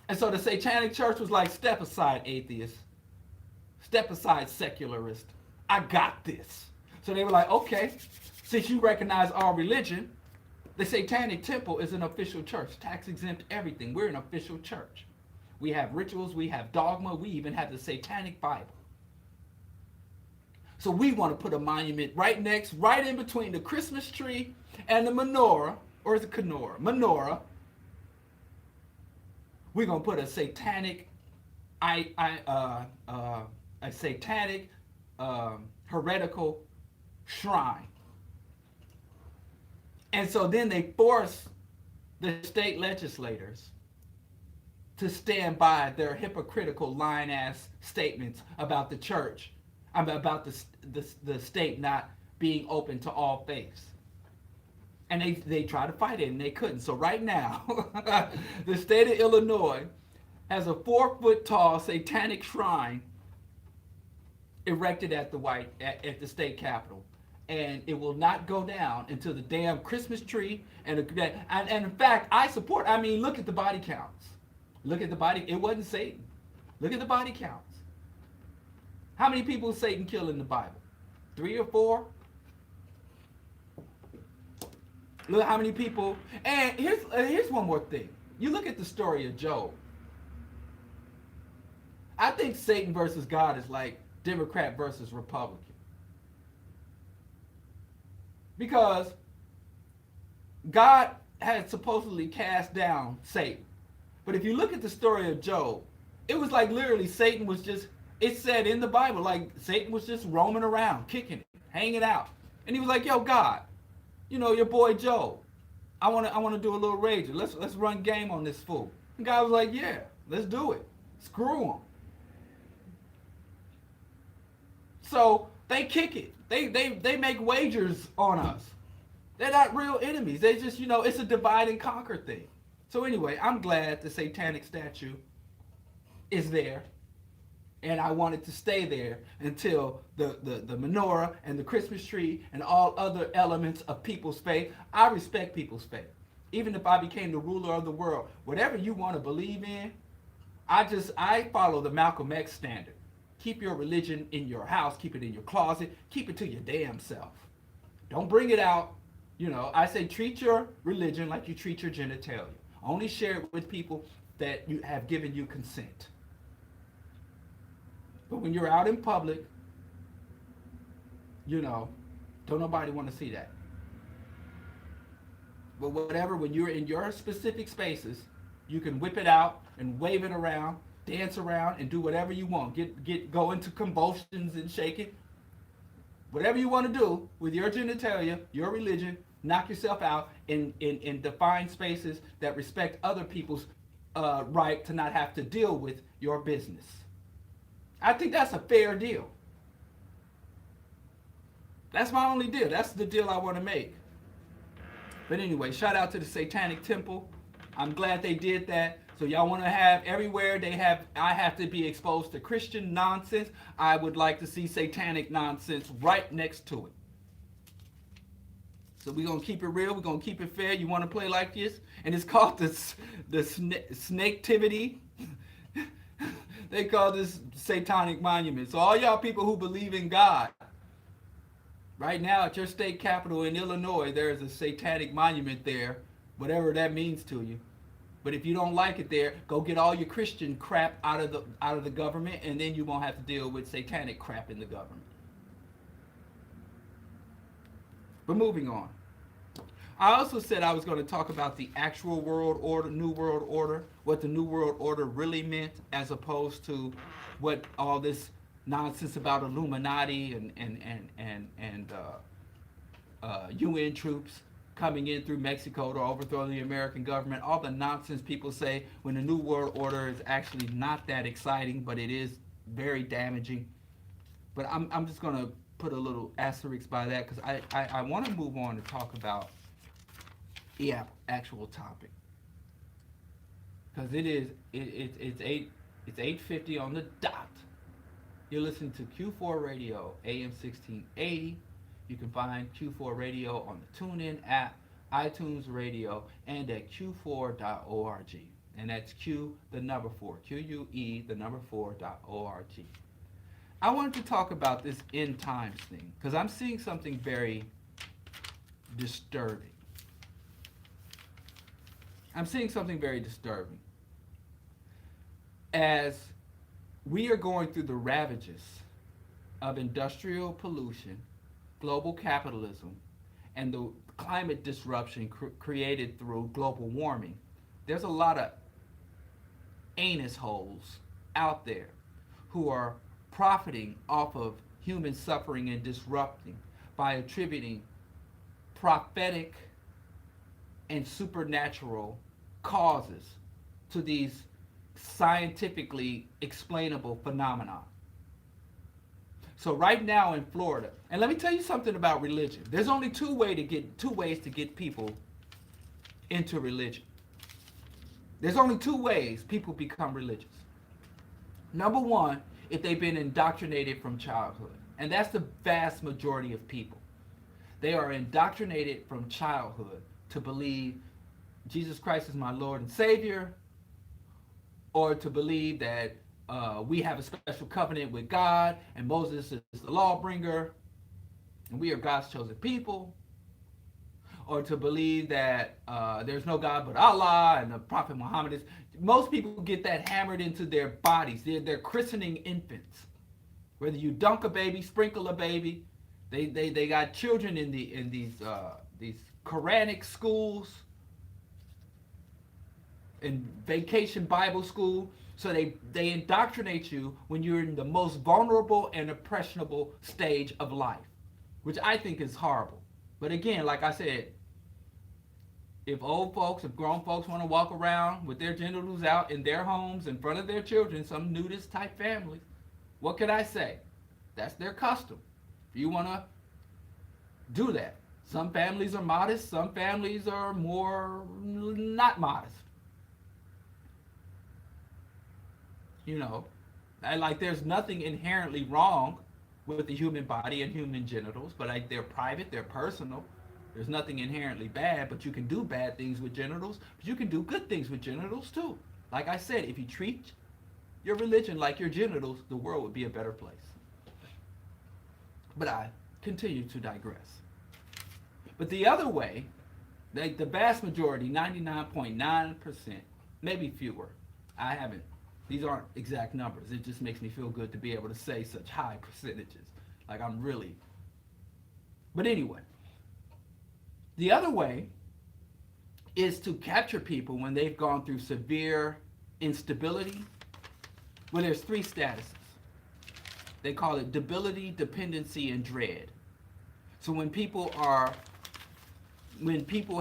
And so the Satanic Church was like, step aside, atheists. Step aside, secularist. I got this. So they were like, okay, since you recognize our religion, the Satanic Temple is an official church. Tax exempt everything. We're an official church. We have rituals, we have dogma, we even have the Satanic Bible. So we want to put a monument right in between the Christmas tree and the menorah, or is it menorah. We're going to put a satanic, heretical shrine. And so then they force the state legislators to stand by their hypocritical lying-ass statements about the church, about the state not being open to all faiths. And they tried to fight it, and they couldn't. So right now, the state of Illinois has a 4-foot-tall satanic shrine erected at the state capitol, and it will not go down until the damn Christmas tree and in fact, I support. I mean, look at the body counts. Look at the body. It wasn't Satan. Look at the body counts. How many people Satan killed in the Bible? 3 or 4? Look how many people. And here's one more thing. You look at the story of Job. I think Satan versus God is like Democrat versus Republican. Because God had supposedly cast down Satan. But if you look at the story of Job, it was like literally Satan was just It said in the Bible, like Satan was just roaming around, kicking it, hanging out. And he was like, yo, God, your boy Joe, I wanna do a little rager. Let's run game on this fool. And God was like, yeah, let's do it. Screw him. So they kick it. They make wagers on us. They're not real enemies. They just, it's a divide and conquer thing. So anyway, I'm glad the satanic statue is there. And I want it to stay there until the menorah and the Christmas tree and all other elements of people's faith. I respect people's faith. Even if I became the ruler of the world, whatever you want to believe in, I follow the Malcolm X standard. Keep your religion in your house, keep it in your closet, keep it to your damn self. Don't bring it out. I say treat your religion like you treat your genitalia. Only share it with people that you have given you consent. But when you're out in public, don't nobody want to see that. But whatever, when you're in your specific spaces, you can whip it out and wave it around, dance around, and do whatever you want. Go into convulsions and shake it. Whatever you want to do with your genitalia, your religion, knock yourself out in defined spaces that respect other people's right to not have to deal with your business. I think that's a fair deal. That's my only deal. That's the deal I want to make. But anyway, shout out to the Satanic Temple. I'm glad they did that. So y'all want to have everywhere I have to be exposed to Christian nonsense. I would like to see satanic nonsense right next to it. So we're going to keep it real. We're going to keep it fair. You want to play like this? And it's called the snaketivity. They call this satanic monument. So all y'all people who believe in God, right now at your state capital in Illinois, there is a satanic monument there, whatever that means to you. But if you don't like it there, go get all your Christian crap out of the government, and then you won't have to deal with satanic crap in the government. But moving on. I also said I was going to talk about the actual world order, New World Order, what the New World Order really meant, as opposed to what all this nonsense about Illuminati and UN troops coming in through Mexico to overthrow the American government. All the nonsense people say when the New World Order is actually not that exciting, but it is very damaging. But I'm just going to put a little asterisk by that because I want to move on to talk about the actual topic, because it's 8:50 on the dot. You're listening to Q4 Radio, AM 1680. You can find Q4 Radio on the TuneIn app, iTunes Radio, and at q4.org. And that's Q, the number 4, QUE, the number 4.org. I wanted to talk about this end times thing because I'm seeing something very disturbing. As we are going through the ravages of industrial pollution, global capitalism, and the climate disruption created through global warming, there's a lot of anus holes out there who are profiting off of human suffering and disrupting by attributing prophetic and supernatural causes to these scientifically explainable phenomena. So right now in Florida, and let me tell you something about religion. There's only two ways to get people into religion. There's only two ways people become religious. Number one, if they've been indoctrinated from childhood. And that's the vast majority of people. They are indoctrinated from childhood to believe Jesus Christ is my Lord and Savior, or to believe that we have a special covenant with God and Moses is the lawbringer and we are God's chosen people, or to believe that there's no God but Allah and the Prophet Muhammad is. Most people get that hammered into their bodies. They're christening infants. Whether you dunk a baby, sprinkle a baby, they got children in these Quranic schools, in vacation Bible school. So they indoctrinate you when you're in the most vulnerable and impressionable stage of life, which I think is horrible. But again, like I said, if old folks, if grown folks want to walk around with their genitals out in their homes in front of their children, some nudist type families, what could I say? That's their custom. If you want to do that. Some families are modest, some families are more not modest. You know, like there's nothing inherently wrong with the human body and human genitals, but like they're private, they're personal. There's nothing inherently bad, but you can do bad things with genitals, but you can do good things with genitals too. Like I said, if you treat your religion like your genitals, the world would be a better place. But I continue to digress. But the other way, like the vast majority, 99.9%, maybe fewer, I haven't, these aren't exact numbers. It just makes me feel good to be able to say such high percentages. Like I'm really, but anyway, the other way is to capture people when they've gone through severe instability. Well, there's three statuses. They call it debility, dependency, and dread. So when people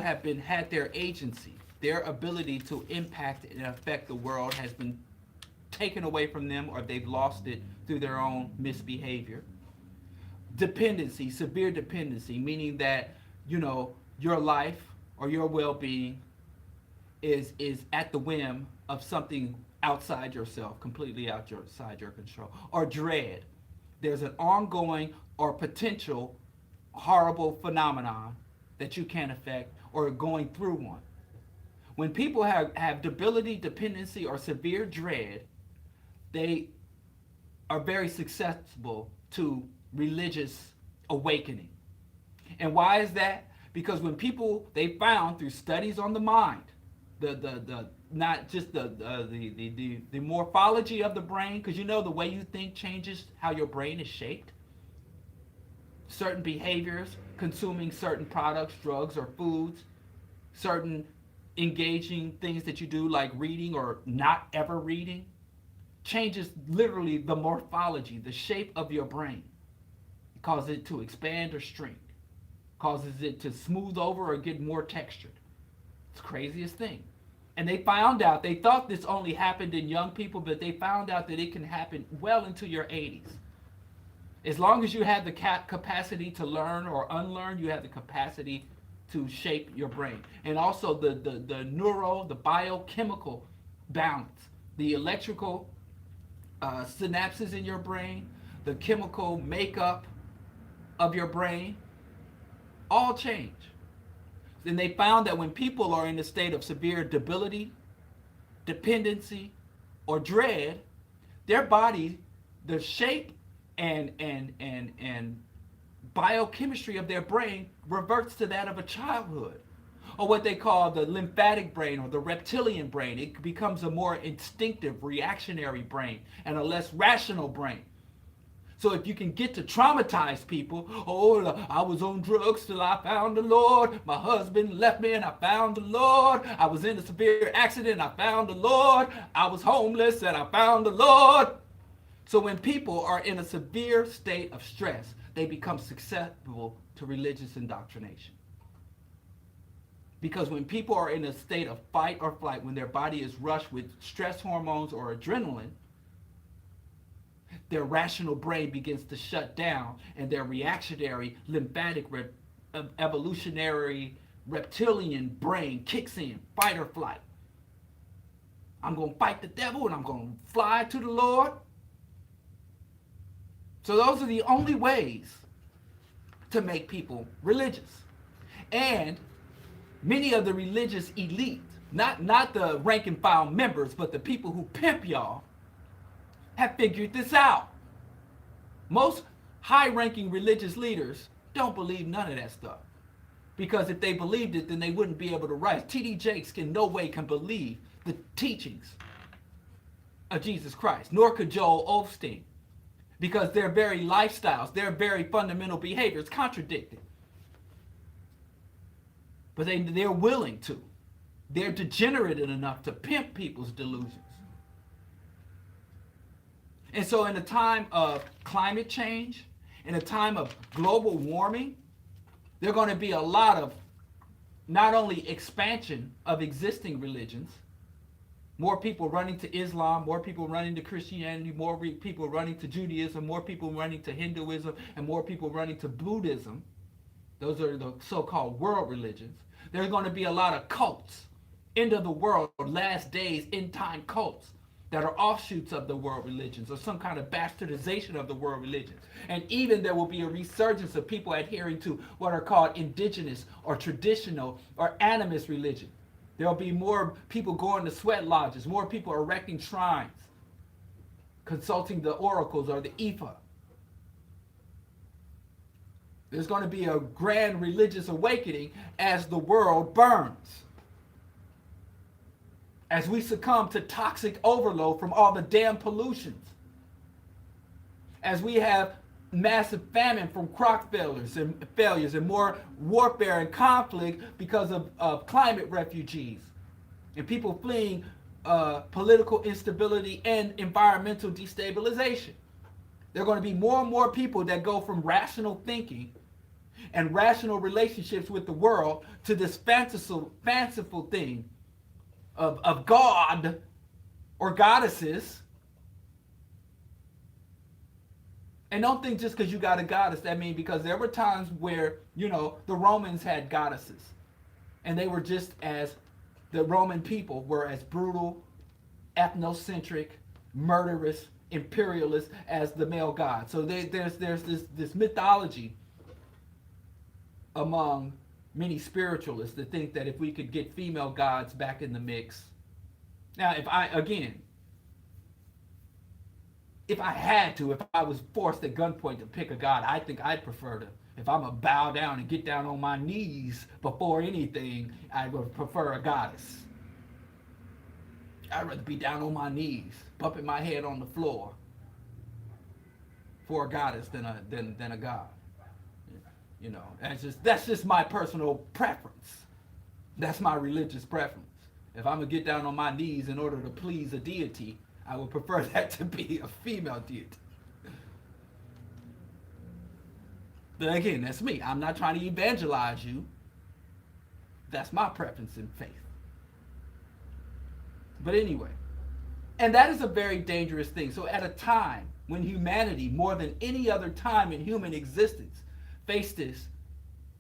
have had their agency, their ability to impact and affect the world has been taken away from them, or they've lost it through their own misbehavior. Dependency, severe dependency, meaning that, you know, your life or your well-being is at the whim of something outside yourself, completely outside your control. Or dread. There's an ongoing or potential horrible phenomenon that you can't affect or going through one. When people have debility, dependency, or severe dread, they are very susceptible to religious awakening. And why is that? Because when people, they found through studies on the mind, the not just the morphology of the brain, because you know the way you think changes how your brain is shaped. Certain behaviors, consuming certain products, drugs, or foods, certain engaging things that you do like reading or not ever reading, changes literally the morphology, the shape of your brain. It causes it to expand or shrink, causes it to smooth over or get more textured. It's the craziest thing. And they found out, they thought this only happened in young people, but they found out that it can happen well into your 80s. As long as you have the capacity to learn or unlearn, you have the capacity to shape your brain. And also the biochemical balance, the electrical synapses in your brain, the chemical makeup of your brain, all change. And they found that when people are in a state of severe debility, dependency, or dread, their body, the shape and biochemistry of their brain reverts to that of a childhood, or what they call the lymphatic brain or the reptilian brain. It becomes a more instinctive, reactionary brain and a less rational brain. So if you can get to traumatize people, oh, I was on drugs till I found the Lord. My husband left me and I found the Lord. I was in a severe accident and I found the Lord. I was homeless and I found the Lord. So when people are in a severe state of stress, they become susceptible to religious indoctrination. Because when people are in a state of fight or flight, when their body is rushed with stress hormones or adrenaline, their rational brain begins to shut down and their reactionary, lymphatic, evolutionary, reptilian brain kicks in, fight or flight. I'm going to fight the devil and I'm going to fly to the Lord. So those are the only ways to make people religious. And many of the religious elite, not the rank and file members, but the people who pimp y'all, have figured this out. Most high-ranking religious leaders don't believe none of that stuff. Because if they believed it, then they wouldn't be able to rise. T.D. Jakes in no way can believe the teachings of Jesus Christ, nor could Joel Osteen, because their very lifestyles, their very fundamental behaviors contradicted. But they're willing to. They're degenerate enough to pimp people's delusions. And so in a time of climate change, in a time of global warming, there are going to be a lot of not only expansion of existing religions, more people running to Islam, more people running to Christianity, more people running to Judaism, more people running to Hinduism, and more people running to Buddhism. Those are the so-called world religions. There's going to be a lot of cults, end of the world, last days, end time cults that are offshoots of the world religions or some kind of bastardization of the world religions. And even there will be a resurgence of people adhering to what are called indigenous or traditional or animist religion. There'll be more people going to sweat lodges, more people erecting shrines, consulting the oracles or the Ifa. There's going to be a grand religious awakening as the world burns. As we succumb to toxic overload from all the damn pollutions. As we have massive famine from crop failures and more warfare and conflict because of climate refugees and people fleeing political instability and environmental destabilization. There are going to be more and more people that go from rational thinking and rational relationships with the world to this fanciful thing of God or goddesses. And don't think just because you got a goddess, that means, because there were times where, the Romans had goddesses. And they were just as, the Roman people were as brutal, ethnocentric, murderous, imperialist as the male god. So there's this mythology among many spiritualists that think that if we could get female gods back in the mix. Now, if I was forced at gunpoint to pick a god, I think I'd prefer to, if I'm going to bow down and get down on my knees before anything, I would prefer a goddess. I'd rather be down on my knees, bumping my head on the floor for a goddess than a god. That's just my personal preference. That's my religious preference. If I'm going to get down on my knees in order to please a deity, I would prefer that to be a female deity. But again, that's me. I'm not trying to evangelize you. That's my preference in faith. But anyway, and that is a very dangerous thing. So at a time when humanity, more than any other time in human existence, faced this,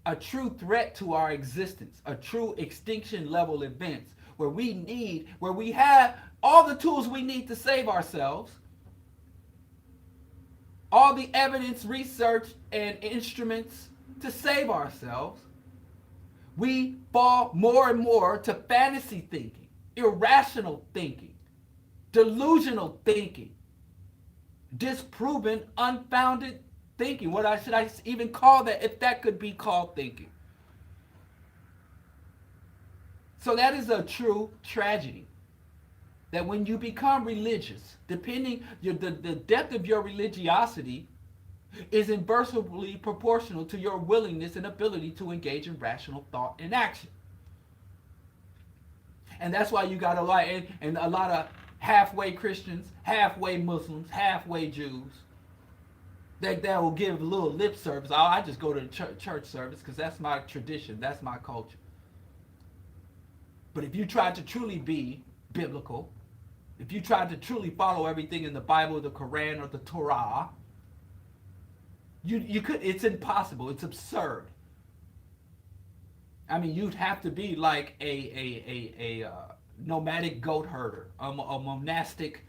a true threat to our existence, a true extinction level events, where we have all the tools we need to save ourselves, all the evidence, research, and instruments to save ourselves, we fall more and more to fantasy thinking, irrational thinking, delusional thinking, disproven, unfounded thinking. What should I even call that, if that could be called thinking? So that is a true tragedy. That when you become religious, depending, the depth of your religiosity is inversely proportional to your willingness and ability to engage in rational thought and action. And that's why you got a lot of halfway Christians, halfway Muslims, halfway Jews that will give a little lip service. I just go to the church service because that's my tradition, that's my culture. But if you try to truly be biblical, if you try to truly follow everything in the Bible, the Quran, or the Torah, you could. It's impossible. It's absurd. I mean, you'd have to be like a nomadic goat herder, a monastic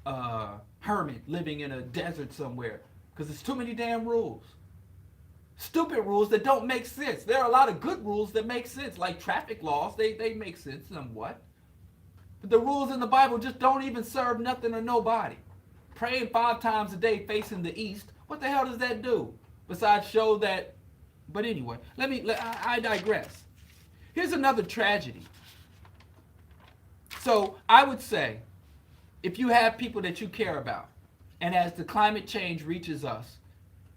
hermit living in a desert somewhere, because there's too many damn rules. Stupid rules that don't make sense. There are a lot of good rules that make sense, like traffic laws. They make sense somewhat. But the rules in the Bible just don't even serve nothing or nobody. Praying 5 times a day facing the east, what the hell does that do? Besides show that, but anyway, I digress. Here's another tragedy. So I would say, if you have people that you care about, and as the climate change reaches us,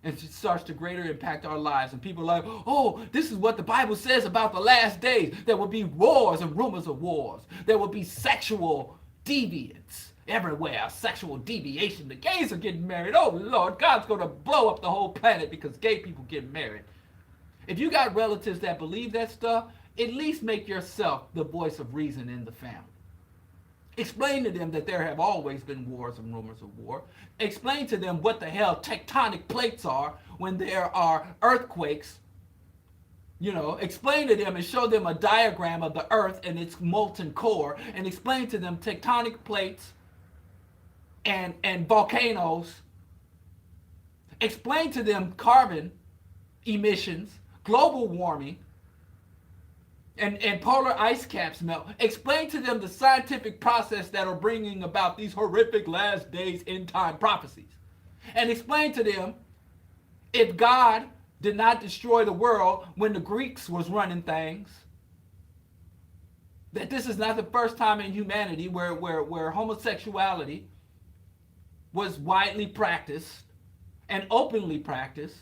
and it starts to greater impact our lives, and people are like, oh, this is what the Bible says about the last days. There will be wars and rumors of wars. There will be sexual deviance everywhere, sexual deviation. The gays are getting married. Oh, Lord, God's going to blow up the whole planet because gay people get married. If you got relatives that believe that stuff, at least make yourself the voice of reason in the family. Explain to them that there have always been wars and rumors of war. Explain to them what the hell tectonic plates are when there are earthquakes. Explain to them and show them a diagram of the earth and its molten core, and explain to them tectonic plates and volcanoes. Explain to them carbon emissions, global warming, and polar ice caps melt. Explain to them the scientific process that are bringing about these horrific last days end time prophecies. And explain to them, if God did not destroy the world when the Greeks was running things, that this is not the first time in humanity where homosexuality was widely practiced and openly practiced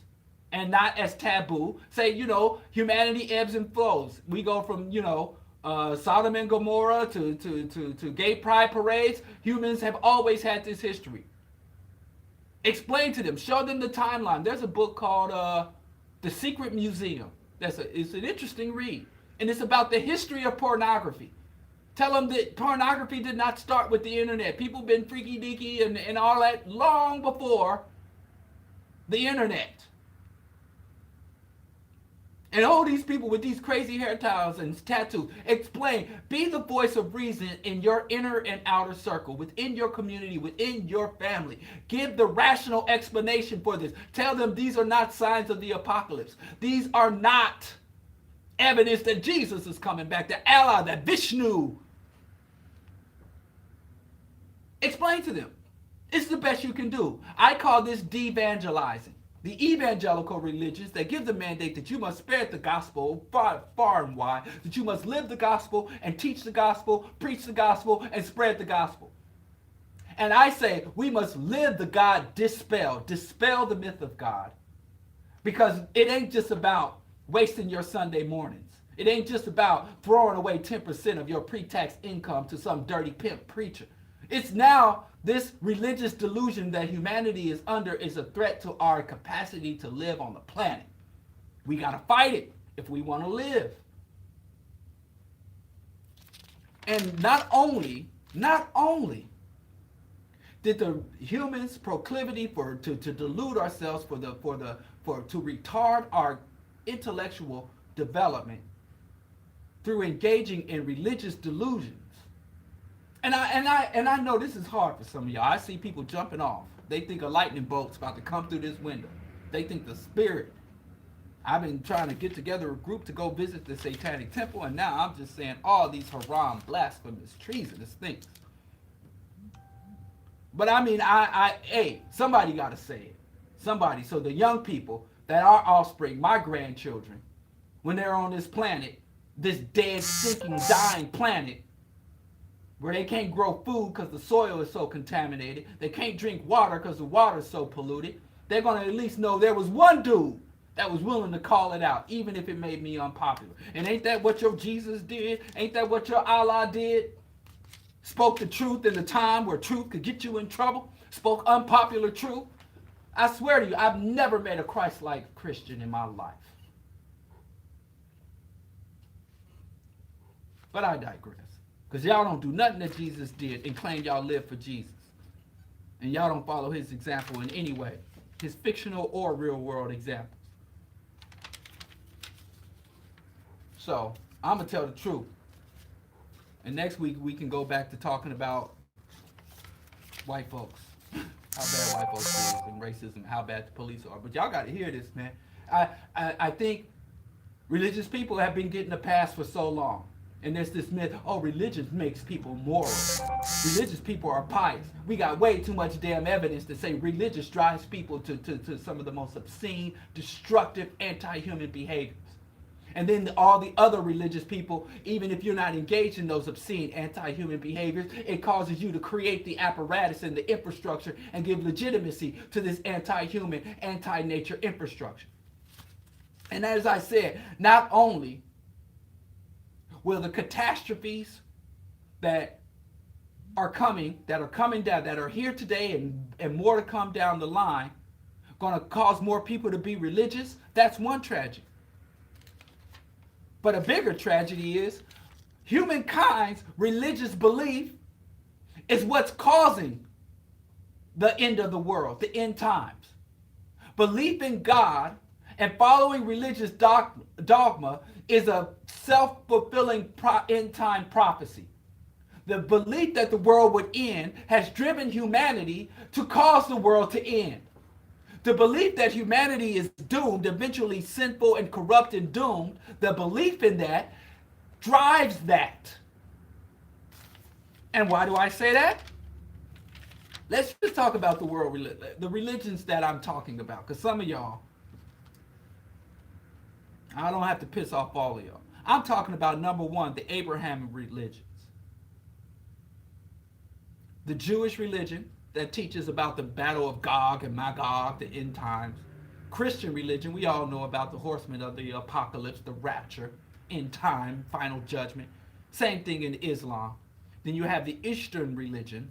and not as taboo. Say, humanity ebbs and flows. We go from, Sodom and Gomorrah to gay pride parades. Humans have always had this history. Explain to them, show them the timeline. There's a book called The Secret Museum. It's an interesting read. And it's about the history of pornography. Tell them that pornography did not start with the internet. People been freaky deaky and all that long before the internet. And all these people with these crazy hairstyles and tattoos, explain, be the voice of reason in your inner and outer circle, within your community, within your family. Give the rational explanation for this. Tell them these are not signs of the apocalypse. These are not evidence that Jesus is coming back, that Allah, that Vishnu. Explain to them. It's the best you can do. I call this de-evangelizing. The evangelical religions that give the mandate that you must spread the gospel far and wide, that you must live the gospel and teach the gospel, preach the gospel, and spread the gospel. And I say we must live the God dispel the myth of God, because it ain't just about wasting your Sunday mornings. It ain't just about throwing away 10% of your pre-tax income to some dirty pimp preacher. It's now this religious delusion that humanity is under is a threat to our capacity to live on the planet. We got to fight it if we want to live. And not only did the humans' proclivity to delude ourselves to retard our intellectual development through engaging in religious delusions. And I know this is hard for some of y'all. I see people jumping off. They think a lightning bolt's about to come through this window. They think the spirit. I've been trying to get together a group to go visit the Satanic Temple, and now I'm just saying all these haram, blasphemous, treasonous things. But I mean, hey, somebody got to say it. Somebody. So the young people that are offspring, my grandchildren, when they're on this planet, this dead, sinking, dying planet, where they can't grow food because the soil is so contaminated, they can't drink water because the water is so polluted, they're going to at least know there was one dude that was willing to call it out, even if it made me unpopular. And ain't that what your Jesus did? Ain't that what your Allah did? Spoke the truth in a time where truth could get you in trouble. Spoke unpopular truth. I swear to you, I've never met a Christ-like Christian in my life. But I digress. Because y'all don't do nothing that Jesus did and claim y'all live for Jesus. And y'all don't follow his example in any way. His fictional or real world examples. So, I'm going to tell the truth. And next week we can go back to talking about white folks. How bad white folks is and racism, how bad the police are. But y'all got to hear this, man. I think religious people have been getting a pass for so long. And there's this myth, religion makes people moral. Religious people are pious. We got way too much damn evidence to say religious drives people to some of the most obscene, destructive, anti-human behaviors. And then all the other religious people, even if you're not engaged in those obscene, anti-human behaviors, it causes you to create the apparatus and the infrastructure and give legitimacy to this anti-human, anti-nature infrastructure. And as I said, not only will the catastrophes that that are coming down, that are here today and more to come down the line, going to cause more people to be religious, that's one tragedy. But a bigger tragedy is humankind's religious belief is what's causing the end of the world, the end times. Belief in God and following religious dogma is a self-fulfilling end time prophecy. The belief that the world would end has driven humanity to cause the world to end. The belief that humanity is doomed, eventually sinful and corrupt and doomed, the belief in that drives that. And why do I say that? Let's just talk about the religions that I'm talking about, because some of y'all, I don't have to piss off all of y'all. I'm talking about number one, the Abrahamic religions. The Jewish religion that teaches about the battle of Gog and Magog, the end times. Christian religion, we all know about the horsemen of the apocalypse, the rapture, end time, final judgment. Same thing in Islam. Then you have the Eastern religion,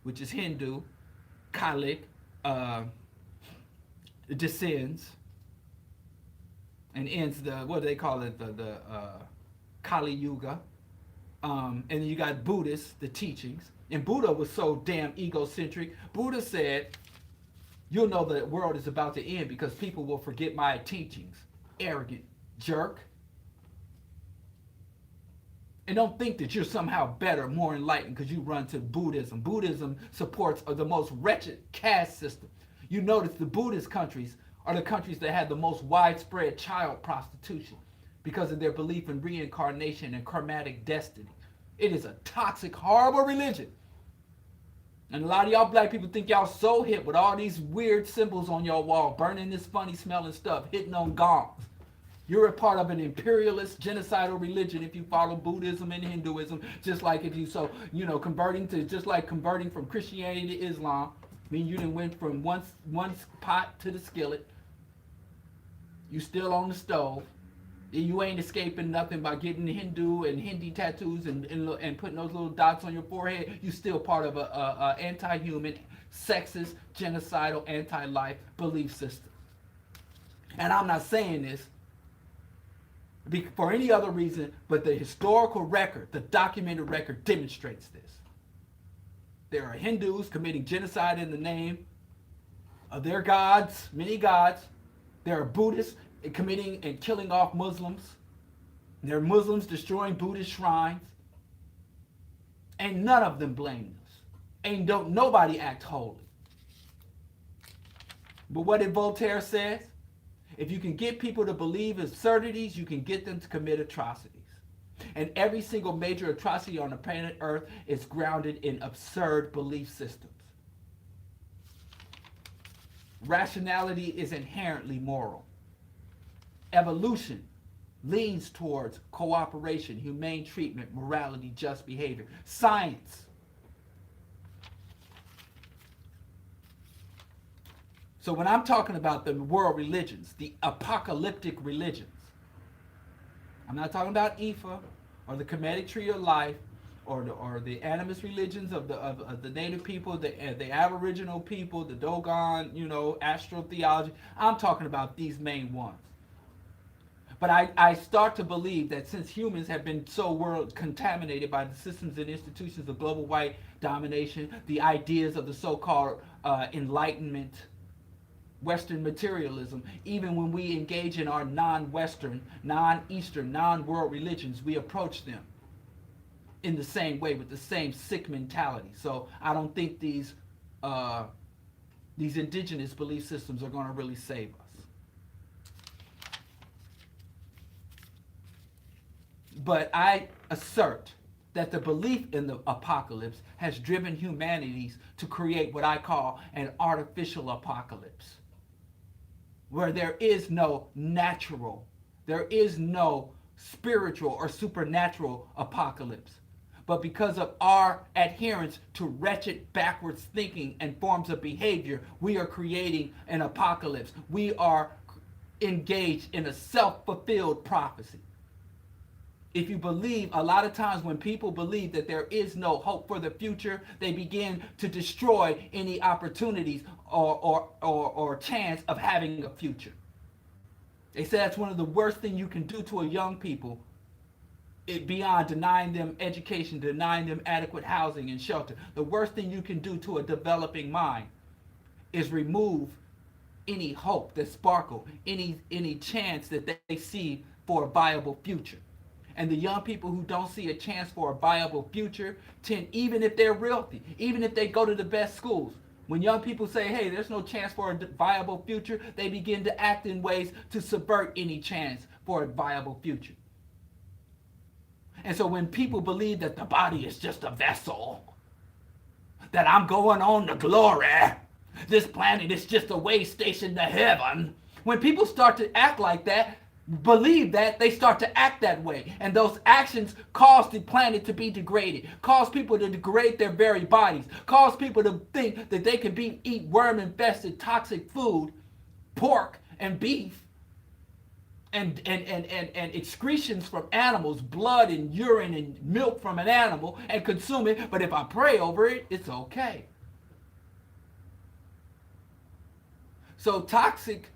which is Hindu, Catholic, descends and ends the, what do they call it, the Kali Yuga. And then you got Buddhists, the teachings. And Buddha was so damn egocentric. Buddha said, you'll know the world is about to end because people will forget my teachings. Arrogant jerk. And don't think that you're somehow better, more enlightened because you run to Buddhism. Buddhism supports the most wretched caste system. You notice the Buddhist countries are the countries that have the most widespread child prostitution because of their belief in reincarnation and karmatic destiny. It is a toxic, horrible religion. And a lot of y'all black people think y'all so hip with all these weird symbols on your wall, burning this funny smelling stuff, hitting on gongs. You're a part of an imperialist, genocidal religion if you follow Buddhism and Hinduism, just like if you, so, you know, converting from Christianity to Islam. I mean, you done went from one pot to the skillet. You still on the stove. You ain't escaping nothing by getting Hindu and Hindi tattoos and putting those little dots on your forehead. You still part of a anti-human, sexist, genocidal, anti-life belief system. And I'm not saying this for any other reason, but the historical record, the documented record demonstrates this. There are Hindus committing genocide in the name of their gods, many gods. There are Buddhists committing and killing off Muslims. There are Muslims destroying Buddhist shrines. And none of them blame us. And nobody act holy. But what did Voltaire say? If you can get people to believe absurdities, you can get them to commit atrocities. And every single major atrocity on the planet Earth is grounded in absurd belief systems. Rationality is inherently moral. Evolution leans towards cooperation, humane treatment, morality, just behavior. Science. So when I'm talking about the world religions, the apocalyptic religions, I'm not talking about Ifa or the Kemetic tree of life or the animist religions of the native people, the aboriginal people, the Dogon, astral theology. I'm talking about these main ones. But I start to believe that since humans have been so world contaminated by the systems and institutions of global white domination, the ideas of the so-called Enlightenment, Western materialism, even when we engage in our non-Western, non-Eastern, non-world religions, we approach them in the same way with the same sick mentality. So I don't think these indigenous belief systems are going to really save us. But I assert that the belief in the apocalypse has driven humanity to create what I call an artificial apocalypse, where there is no natural, there is no spiritual or supernatural apocalypse. But because of our adherence to wretched, backwards thinking and forms of behavior, we are creating an apocalypse. We are engaged in a self-fulfilled prophecy. If you believe, a lot of times when people believe that there is no hope for the future, they begin to destroy any opportunities or chance of having a future. They say that's one of the worst things you can do to a young people, beyond denying them education, denying them adequate housing and shelter. The worst thing you can do to a developing mind is remove any hope that sparkle, any chance that they see for a viable future. And the young people who don't see a chance for a viable future tend, even if they're wealthy, even if they go to the best schools, when young people say, hey, there's no chance for a viable future, they begin to act in ways to subvert any chance for a viable future. And so when people believe that the body is just a vessel, that I'm going on to glory, this planet is just a way station to heaven, when people start to act like that, believe that, they start to act that way. And those actions cause the planet to be degraded, cause people to degrade their very bodies, cause people to think that they can eat worm-infested toxic food, pork and beef, and excretions from animals, blood and urine and milk from an animal, and consume it. But if I pray over it, it's okay. So toxic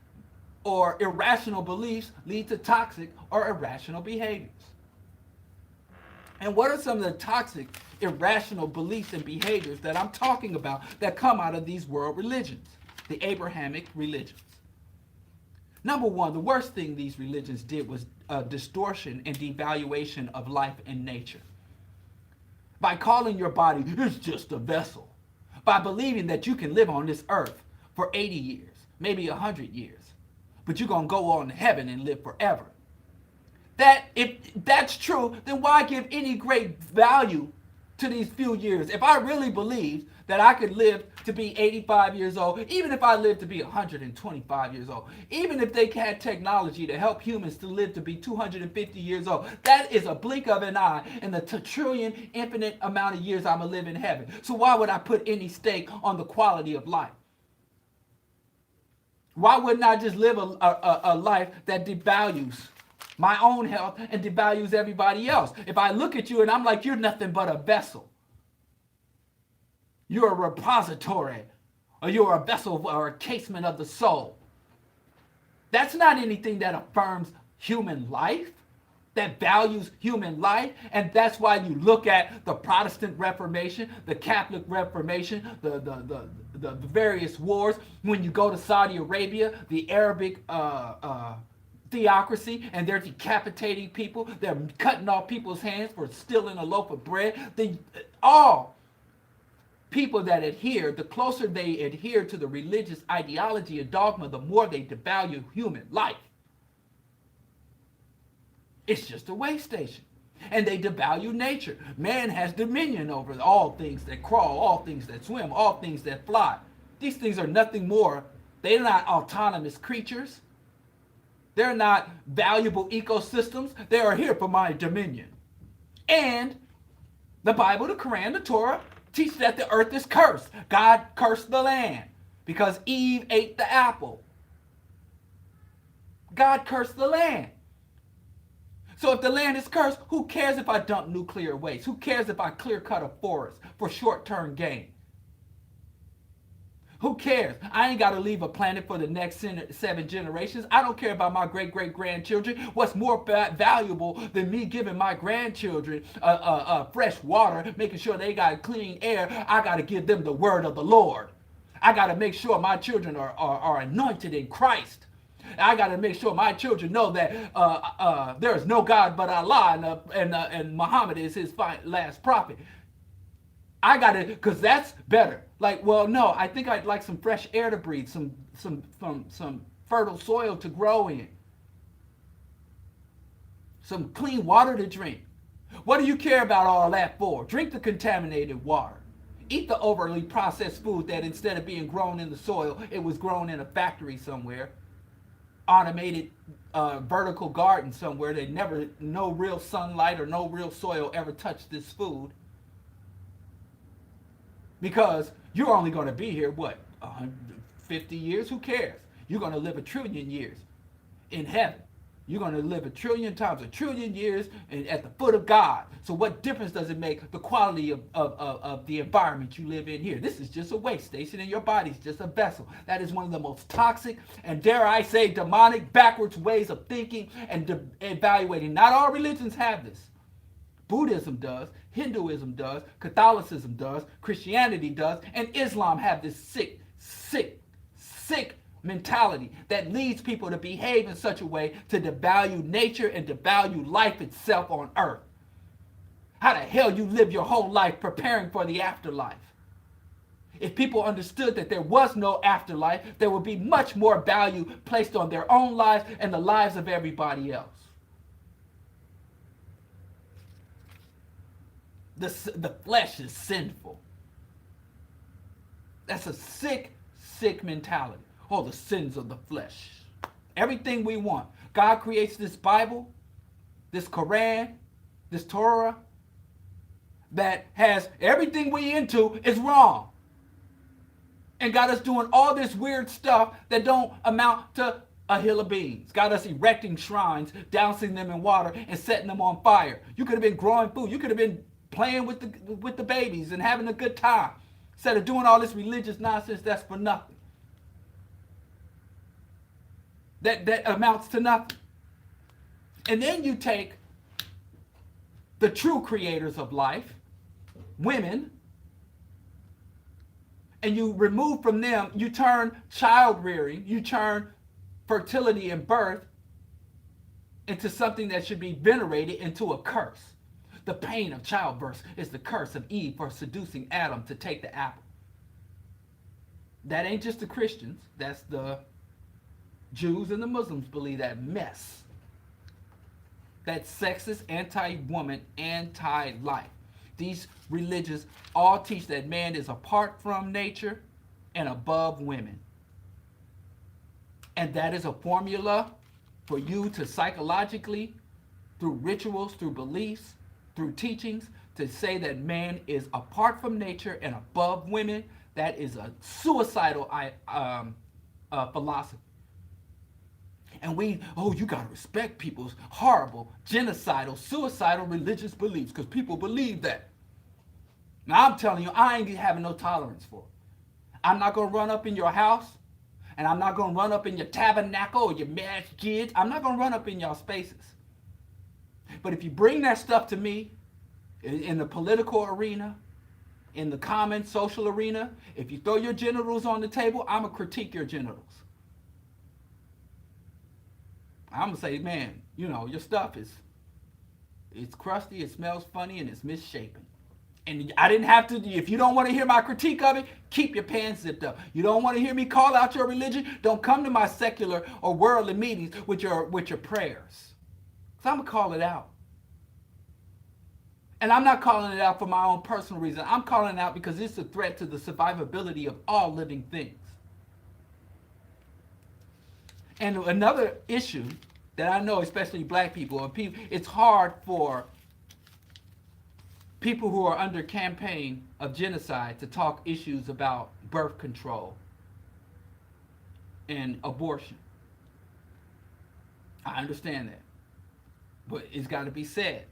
or irrational beliefs lead to toxic or irrational behaviors. And what are some of the toxic, irrational beliefs and behaviors that I'm talking about that come out of these world religions, the Abrahamic religions? Number one, the worst thing these religions did was distortion and devaluation of life and nature. By calling your body, it's just a vessel. By believing that you can live on this earth for 80 years, maybe 100 years, but you're going to go on to heaven and live forever. If that's true, then why give any great value to these few years? If I really believed that I could live to be 85 years old, even if I lived to be 125 years old, even if they had technology to help humans to live to be 250 years old, that is a blink of an eye in the trillion infinite amount of years I'm going to live in heaven. So why would I put any stake on the quality of life? Why wouldn't I just live a life that devalues my own health and devalues everybody else? If I look at you and I'm like, you're nothing but a vessel, you're a repository, or you're a vessel or a casement of the soul, that's not anything that affirms human life, that values human life. And that's why you look at the Protestant Reformation, the Catholic Reformation, the various wars. When you go to Saudi Arabia, the Arabic theocracy, and they're decapitating people, they're cutting off people's hands for stealing a loaf of bread. All people that adhere, the closer they adhere to the religious ideology and dogma, the more they devalue human life. It's just a way station. And they devalue nature. Man has dominion over all things that crawl, all things that swim, all things that fly. These things are nothing more. They're not autonomous creatures. They're not valuable ecosystems. They are here for my dominion. And the Bible, the Quran, the Torah teach that the earth is cursed. God cursed the land because Eve ate the apple. God cursed the land. So if the land is cursed, who cares if I dump nuclear waste? Who cares if I clear cut a forest for short-term gain? Who cares? I ain't got to leave a planet for the next 7 generations. I don't care about my great-great-grandchildren. What's more valuable than me giving my grandchildren fresh water, making sure they got clean air? I got to give them the word of the Lord. I got to make sure my children are anointed in Christ. I got to make sure my children know that there is no God but Allah, and Muhammad is his last prophet. I got to, because that's better. Like, well, no, I think I'd like some fresh air to breathe, some fertile soil to grow in, some clean water to drink. What do you care about all that for? Drink the contaminated water. Eat the overly processed food that instead of being grown in the soil, it was grown in a factory somewhere. Automated vertical garden somewhere. No real sunlight or no real soil ever touched this food. Because you're only going to be here, 150 years? Who cares? You're going to live 1 trillion years in heaven. You're going to live 1,000,000,000 times, 1,000,000,000 years and at the foot of God. So what difference does it make the quality of the environment you live in here? This is just a waste station and your body's just a vessel. That is one of the most toxic and, dare I say, demonic, backwards ways of thinking and evaluating. Not all religions have this. Buddhism does, Hinduism does, Catholicism does, Christianity does, and Islam have this sick mentality that leads people to behave in such a way to devalue nature and devalue life itself on earth. How the hell you live your whole life preparing for the afterlife? If people understood that there was no afterlife, there would be much more value placed on their own lives and the lives of everybody else. The flesh is sinful. That's a sick mentality. Oh, the sins of the flesh. Everything we want. God creates this Bible, this Quran, this Torah, that has everything we into is wrong. And got us doing all this weird stuff that don't amount to a hill of beans. Got us erecting shrines, dousing them in water, and setting them on fire. You could have been growing food. You could have been playing with the babies and having a good time. Instead of doing all this religious nonsense that's for nothing. That amounts to nothing. And then you take the true creators of life, women, and you remove from them, you turn child rearing, you turn fertility and birth into something that should be venerated, into a curse. The pain of childbirth is the curse of Eve for seducing Adam to take the apple. That ain't just the Christians, that's the Jews and the Muslims believe that mess. That sexist, anti-woman, anti-life. These religions all teach that man is apart from nature and above women. And that is a formula for you to psychologically, through rituals, through beliefs, through teachings, to say that man is apart from nature and above women. That is a suicidal philosophy. And you got to respect people's horrible, genocidal, suicidal religious beliefs because people believe that. Now, I'm telling you, I ain't having no tolerance for it. I'm not going to run up in your house, and I'm not going to run up in your tabernacle or your masjid. I'm not going to run up in y'all spaces. But if you bring that stuff to me in the political arena, in the common social arena, if you throw your genitals on the table, I'm going to critique your genitals. I'm going to say, man, your stuff it's crusty, it smells funny, and it's misshapen. And I didn't have to, if you don't want to hear my critique of it, keep your pants zipped up. You don't want to hear me call out your religion, don't come to my secular or worldly meetings with your prayers. Because I'm going to call it out. And I'm not calling it out for my own personal reason. I'm calling it out because it's a threat to the survivability of all living things. And another issue that I know, especially black people, it's hard for people who are under campaign of genocide to talk issues about birth control and abortion. I understand that. But it's got to be said.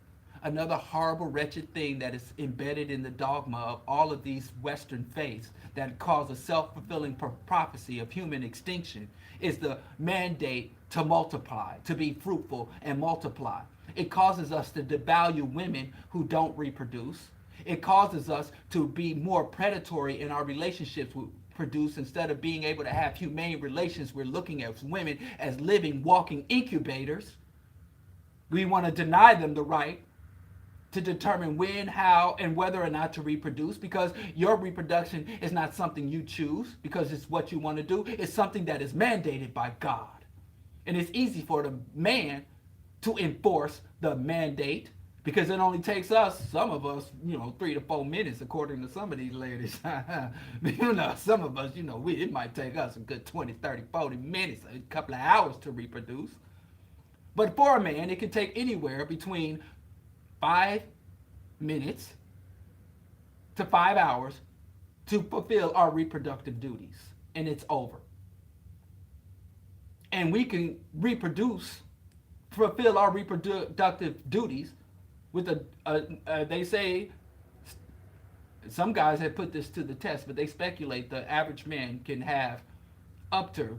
Another horrible, wretched thing that is embedded in the dogma of all of these Western faiths that cause a self-fulfilling prophecy of human extinction is the mandate to multiply, to be fruitful and multiply. It causes us to devalue women who don't reproduce. It causes us to be more predatory in our relationships with produce. Instead of being able to have humane relations, we're looking at women as living, walking incubators. We want to deny them the right to determine when, how, and whether or not to reproduce, because your reproduction is not something you choose because it's what you want to do. It's something that is mandated by God. And it's easy for the man to enforce the mandate because it only takes us, some of us, 3 to 4 minutes, according to some of these ladies. Some of us, it might take us a good 20, 30, 40 minutes, a couple of hours to reproduce. But for a man, it can take anywhere between 5 minutes to 5 hours to fulfill our reproductive duties, and it's over. And we can reproduce fulfill our reproductive duties with they say, some guys have put this to the test, but they speculate the average man can have up to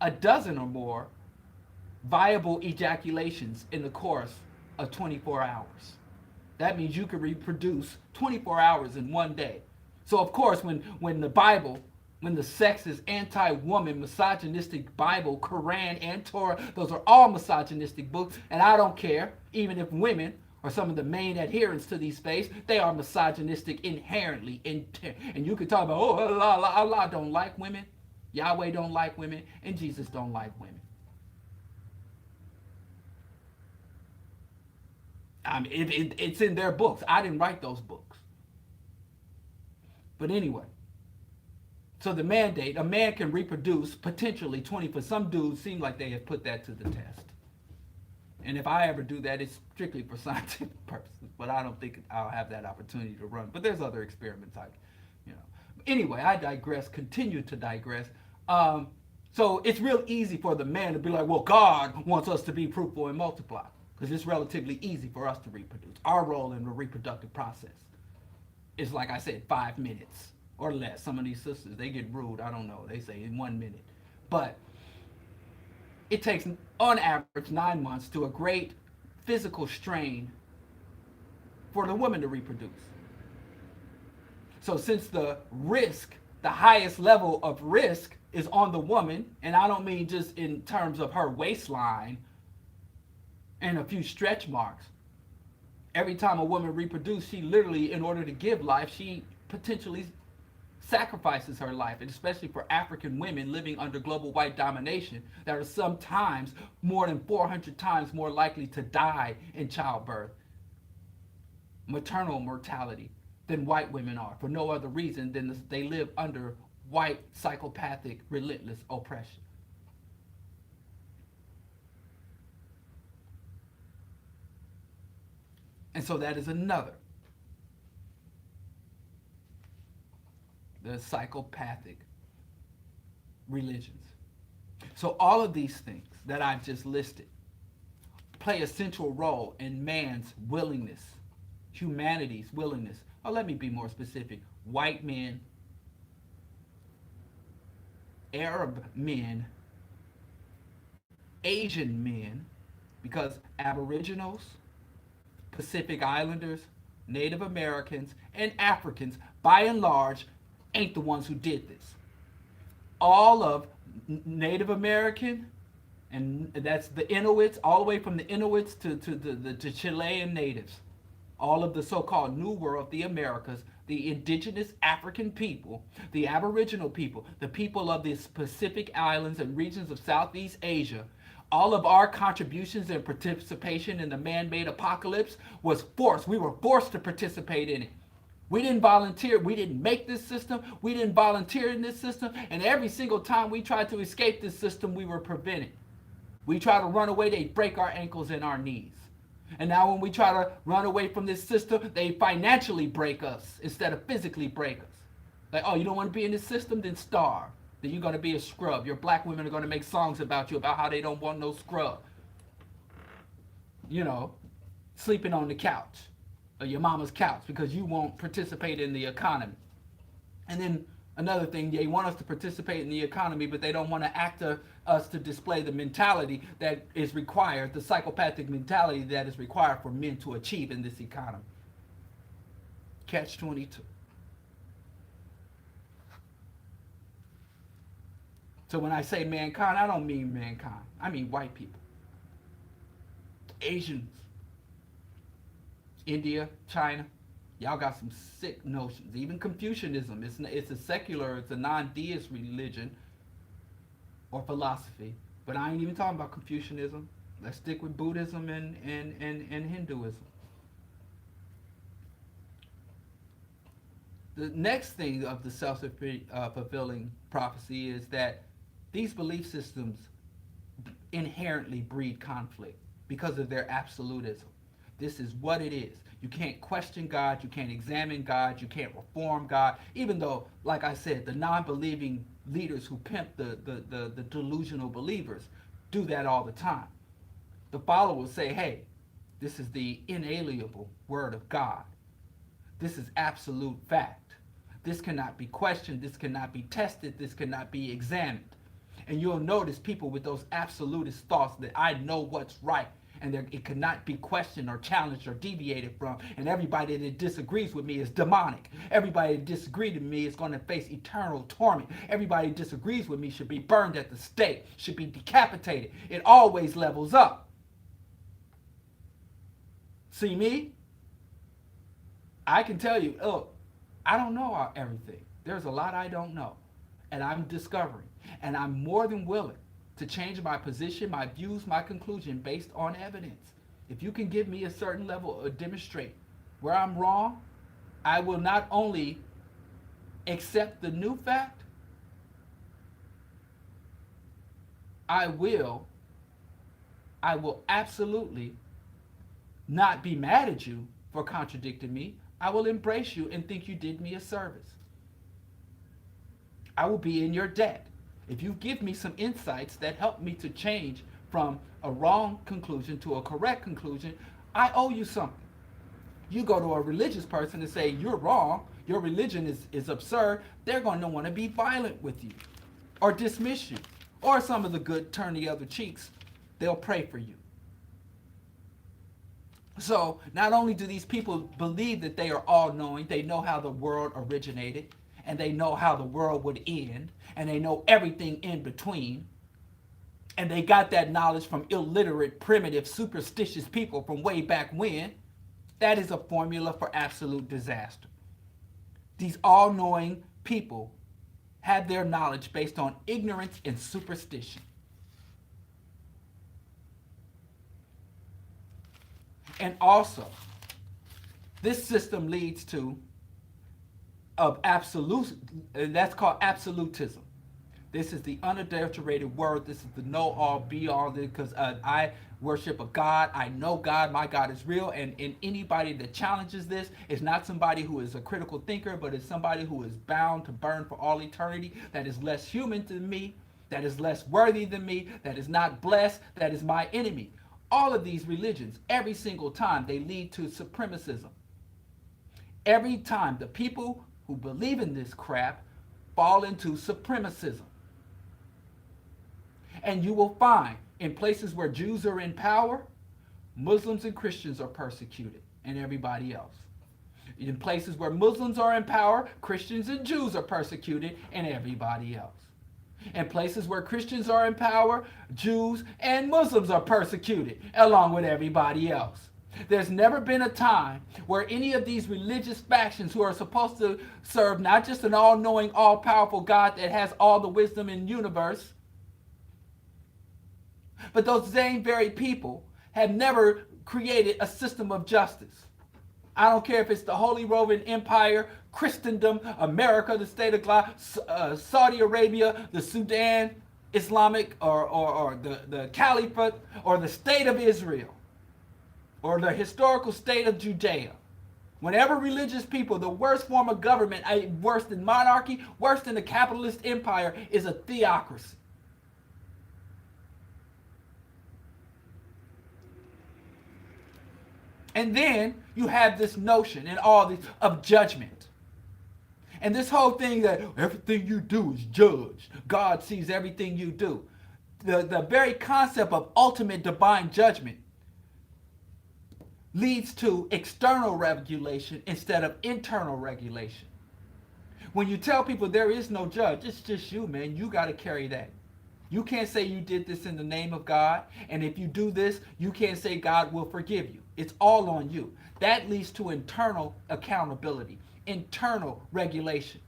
a dozen or more viable ejaculations in the course of 24 hours. That means you can reproduce 24 hours in one day. So of course, when the Bible, when the sexist, anti-woman, misogynistic Bible, Quran, and Torah, those are all misogynistic books, and I don't care, even if women are some of the main adherents to these faiths, they are misogynistic inherently. And you can talk about, oh, Allah don't like women, Yahweh don't like women, and Jesus don't like women. I mean, it's in their books. I didn't write those books. But anyway, so the mandate, a man can reproduce potentially 20, for some dudes seem like they have put that to the test. And if I ever do that, it's strictly for scientific purposes, but I don't think I'll have that opportunity to run. But there's other experiments Anyway, I digress, continue to digress. So it's real easy for the man to be like, well, God wants us to be fruitful and multiply, because it's relatively easy for us to reproduce. Our role in the reproductive process is, like I said, 5 minutes or less. Some of these sisters, they get rude. I don't know. They say in 1 minute. But it takes, on average, 9 months to a great physical strain for the woman to reproduce. So since the risk, the highest level of risk is on the woman, and I don't mean just in terms of her waistline and a few stretch marks. Every time a woman reproduces, she literally, in order to give life, she potentially sacrifices her life, and especially for African women living under global white domination that are sometimes more than 400 times more likely to die in childbirth, maternal mortality, than white women are, for no other reason than they live under white, psychopathic, relentless oppression. And so that is another. The psychopathic religions. So all of these things that I've just listed play a central role in man's willingness, humanity's willingness. Oh, let me be more specific. White men, Arab men, Asian men, because Aboriginals, Pacific Islanders, Native Americans, and Africans, by and large, ain't the ones who did this. All of Native American, and that's the Inuits, all the way from the Inuits to the Chilean natives, all of the so-called New World, the Americas, the indigenous African people, the Aboriginal people, the people of the Pacific Islands and regions of Southeast Asia, all of our contributions and participation in the man-made apocalypse was forced. We were forced to participate in it. We didn't volunteer. We didn't make this system. We didn't volunteer in this system. And every single time we tried to escape this system, we were prevented. We try to run away, they break our ankles and our knees. And now when we try to run away from this system, they financially break us instead of physically break us. Like, oh, you don't want to be in this system? Then starve. Then you're going to be a scrub. Your black women are going to make songs about you, about how they don't want no scrub. You know, sleeping on the couch, or your mama's couch, because you won't participate in the economy. And then another thing, they want us to participate in the economy, but they don't want to act us to display the mentality that is required, the psychopathic mentality that is required for men to achieve in this economy. Catch 22. So when I say mankind, I don't mean mankind. I mean white people. Asians. India, China. Y'all got some sick notions. Even Confucianism. It's a secular, it's a non-deist religion or philosophy. But I ain't even talking about Confucianism. Let's stick with Buddhism and Hinduism. The next thing of the self-fulfilling prophecy is that these belief systems inherently breed conflict because of their absolutism. This is what it is. You can't question God, you can't examine God, you can't reform God, even though, like I said, the non-believing leaders who pimp the delusional believers do that all the time. The follower will say, hey, this is the inalienable word of God. This is absolute fact. This cannot be questioned. This cannot be tested. This cannot be examined. And you'll notice people with those absolutist thoughts that I know what's right and that it cannot be questioned or challenged or deviated from. And everybody that disagrees with me is demonic. Everybody that disagrees with me is going to face eternal torment. Everybody that disagrees with me should be burned at the stake, should be decapitated. It always levels up. See me? I can tell you, look, I don't know everything. There's a lot I don't know. And I'm discovering. And I'm more than willing to change my position, my views, my conclusion based on evidence. If you can give me a certain level or demonstrate where I'm wrong, I will not only accept the new fact, I will absolutely not be mad at you for contradicting me. I will embrace you and think you did me a service. I will be in your debt. If you give me some insights that help me to change from a wrong conclusion to a correct conclusion, I owe you something. You go to a religious person and say, you're wrong, your religion is absurd, they're going to want to be violent with you or dismiss you. Or some of the good turn the other cheeks, they'll pray for you. So not only do these people believe that they are all-knowing, they know how the world originated, and they know how the world would end, and they know everything in between, and they got that knowledge from illiterate, primitive, superstitious people from way back when. That is a formula for absolute disaster. These all-knowing people have their knowledge based on ignorance and superstition. And also, this system leads to that's called absolutism. This is the unadulterated word. This is the know-all, be-all, because I worship a God. I know God. My God is real. And anybody that challenges this is not somebody who is a critical thinker, but is somebody who is bound to burn for all eternity, that is less human than me, that is less worthy than me, that is not blessed, that is my enemy. All of these religions, every single time, they lead to supremacism. Every time the people who believe in this crap fall into supremacism. And you will find in places where Jews are in power, Muslims and Christians are persecuted, and everybody else. In places where Muslims are in power, Christians and Jews are persecuted, and everybody else. In places where Christians are in power, Jews and Muslims are persecuted, along with everybody else. There's never been a time where any of these religious factions who are supposed to serve not just an all-knowing, all-powerful God that has all the wisdom in the universe, but those same very people have never created a system of justice. I don't care if it's the Holy Roman Empire, Christendom, America, the state of Saudi Arabia, the Sudan, Islamic, or the Caliphate, or the state of Israel, or the historical state of Judea. Whenever religious people, the worst form of government, worse than monarchy, worse than the capitalist empire, is a theocracy. And then you have this notion and all this of judgment. And this whole thing that everything you do is judged. God sees everything you do. The very concept of ultimate divine judgment leads to external regulation instead of internal regulation. When you tell people there is no judge, it's just you, man. You got to carry that. You can't say you did this in the name of God, and if you do this, you can't say God will forgive you. It's all on you. That leads to internal accountability, internal regulation.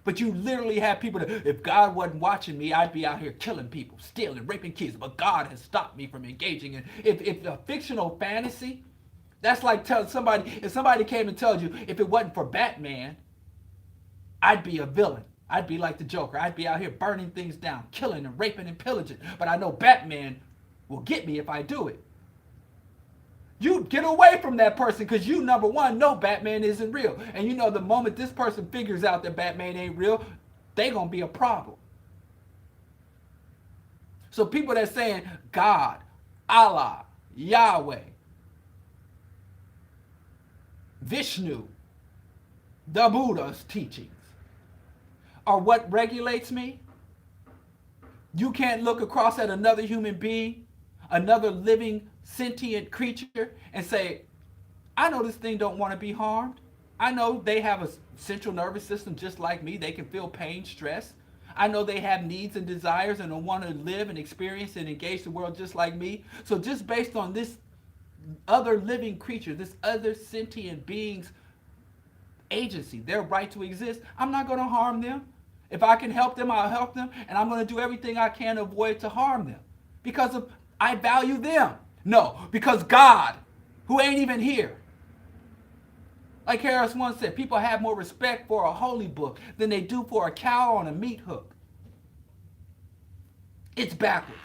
But you literally have people that, if God wasn't watching me, I'd be out here killing people, stealing, raping kids, but God has stopped me from engaging in. If a fictional fantasy, that's like telling somebody, if somebody came and told you, if it wasn't for Batman, I'd be a villain. I'd be like the Joker. I'd be out here burning things down, killing and raping and pillaging. But I know Batman will get me if I do it. You get away from that person because you, number one, know Batman isn't real. And you know the moment this person figures out that Batman ain't real, they going to be a problem. So people that saying God, Allah, Yahweh, Vishnu, the Buddha's teachings are what regulates me. You can't look across at another human being, another living sentient creature, and say, I know this thing don't want to be harmed. I know they have a central nervous system just like me. They can feel pain, stress. I know they have needs and desires and want to live and experience and engage the world just like me. So just based on this other living creature, this other sentient being's agency, their right to exist, I'm not going to harm them. If I can help them, I'll help them, and I'm going to do everything I can to avoid to harm them because of I value them. No, because God, who ain't even here. Like Harris once said, people have more respect for a holy book than they do for a cow on a meat hook. It's backwards.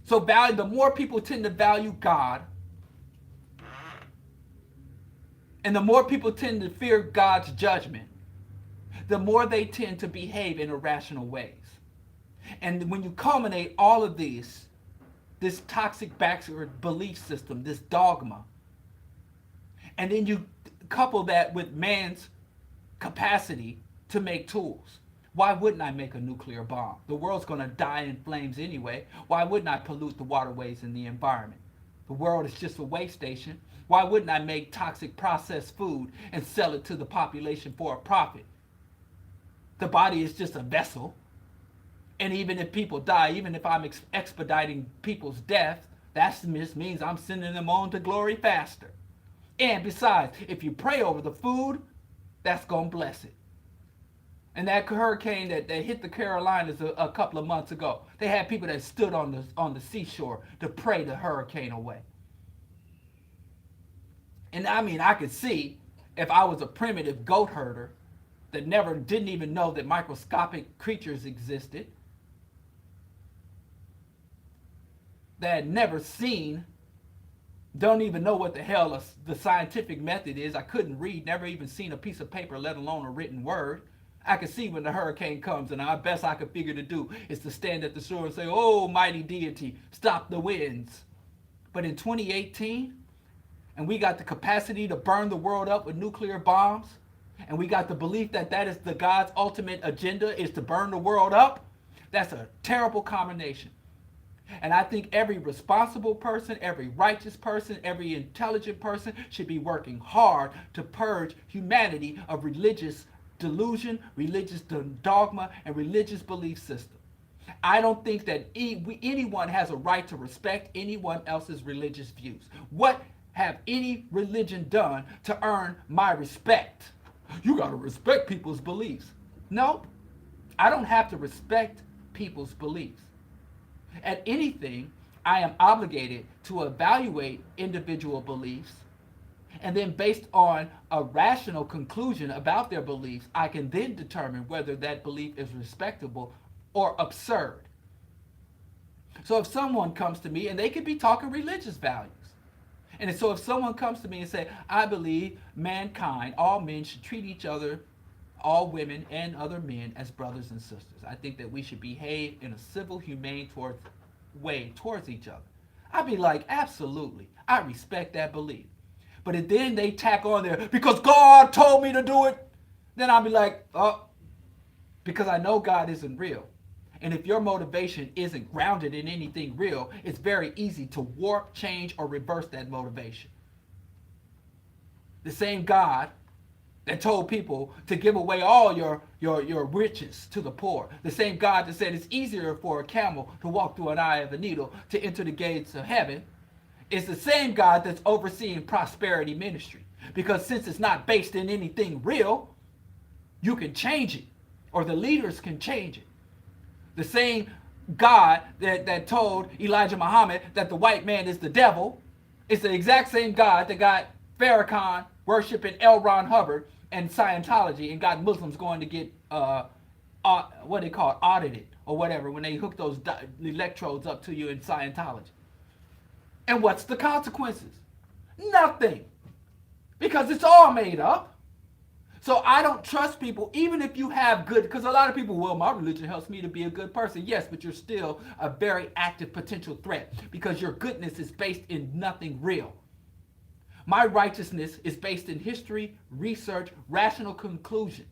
So the more people tend to value God, and the more people tend to fear God's judgment, the more they tend to behave in irrational ways. And when you culminate all of these, this toxic backward belief system, this dogma, and then you couple that with man's capacity to make tools. Why wouldn't I make a nuclear bomb? The world's going to die in flames anyway. Why wouldn't I pollute the waterways and the environment? The world is just a waste station. Why wouldn't I make toxic processed food and sell it to the population for a profit? The body is just a vessel. And even if people die, even if I'm expediting people's death, that just means I'm sending them on to glory faster. And besides, if you pray over the food, that's going to bless it. And that hurricane that hit the Carolinas a couple of months ago, they had people that stood on the seashore to pray the hurricane away. And I mean, I could see if I was a primitive goat herder that didn't even know that microscopic creatures existed, that had never seen, don't even know what the hell the scientific method is. I couldn't read, never even seen a piece of paper, let alone a written word. I could see when the hurricane comes, and the best I could figure to do is to stand at the shore and say, oh, mighty deity, stop the winds. But in 2018, and we got the capacity to burn the world up with nuclear bombs, and we got the belief that that is the God's ultimate agenda is to burn the world up, that's a terrible combination. And I think every responsible person, every righteous person, every intelligent person should be working hard to purge humanity of religious delusion, religious dogma, and religious belief system. I don't think that anyone has a right to respect anyone else's religious views. What have any religion done to earn my respect? You got to respect people's beliefs. No, I don't have to respect people's beliefs. At anything, I am obligated to evaluate individual beliefs, and then based on a rational conclusion about their beliefs, I can then determine whether that belief is respectable or absurd. So if someone comes to me, and they could be talking religious values, and so if someone comes to me and say, I believe mankind, all men should treat each other, all women and other men as brothers and sisters. I think that we should behave in a civil, humane way towards each other. I'd be like, absolutely. I respect that belief. But if then they tack on there, because God told me to do it, then I'll be like, oh, because I know God isn't real. And if your motivation isn't grounded in anything real, it's very easy to warp, change, or reverse that motivation. The same God that told people to give away all your riches to the poor. The same God that said it's easier for a camel to walk through an eye of a needle to enter the gates of heaven is the same God that's overseeing prosperity ministry. Because since it's not based in anything real, you can change it, or the leaders can change it. The same God that told Elijah Muhammad that the white man is the devil is the exact same God that got Farrakhan worshiping L. Ron Hubbard and Scientology and got Muslims going to get what they call it, audited or whatever when they hook those electrodes up to you in Scientology. And what's the consequences? Nothing. Because it's all made up. So I don't trust people, even if you have good, because a lot of people, well, my religion helps me to be a good person. Yes, but you're still a very active potential threat because your goodness is based in nothing real. My righteousness is based in history, research, rational conclusions.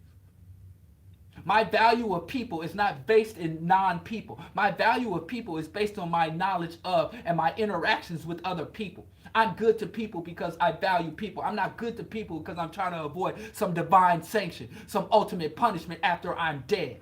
My value of people is not based in non-people. My value of people is based on my knowledge of and my interactions with other people. I'm good to people because I value people. I'm not good to people because I'm trying to avoid some divine sanction, some ultimate punishment after I'm dead.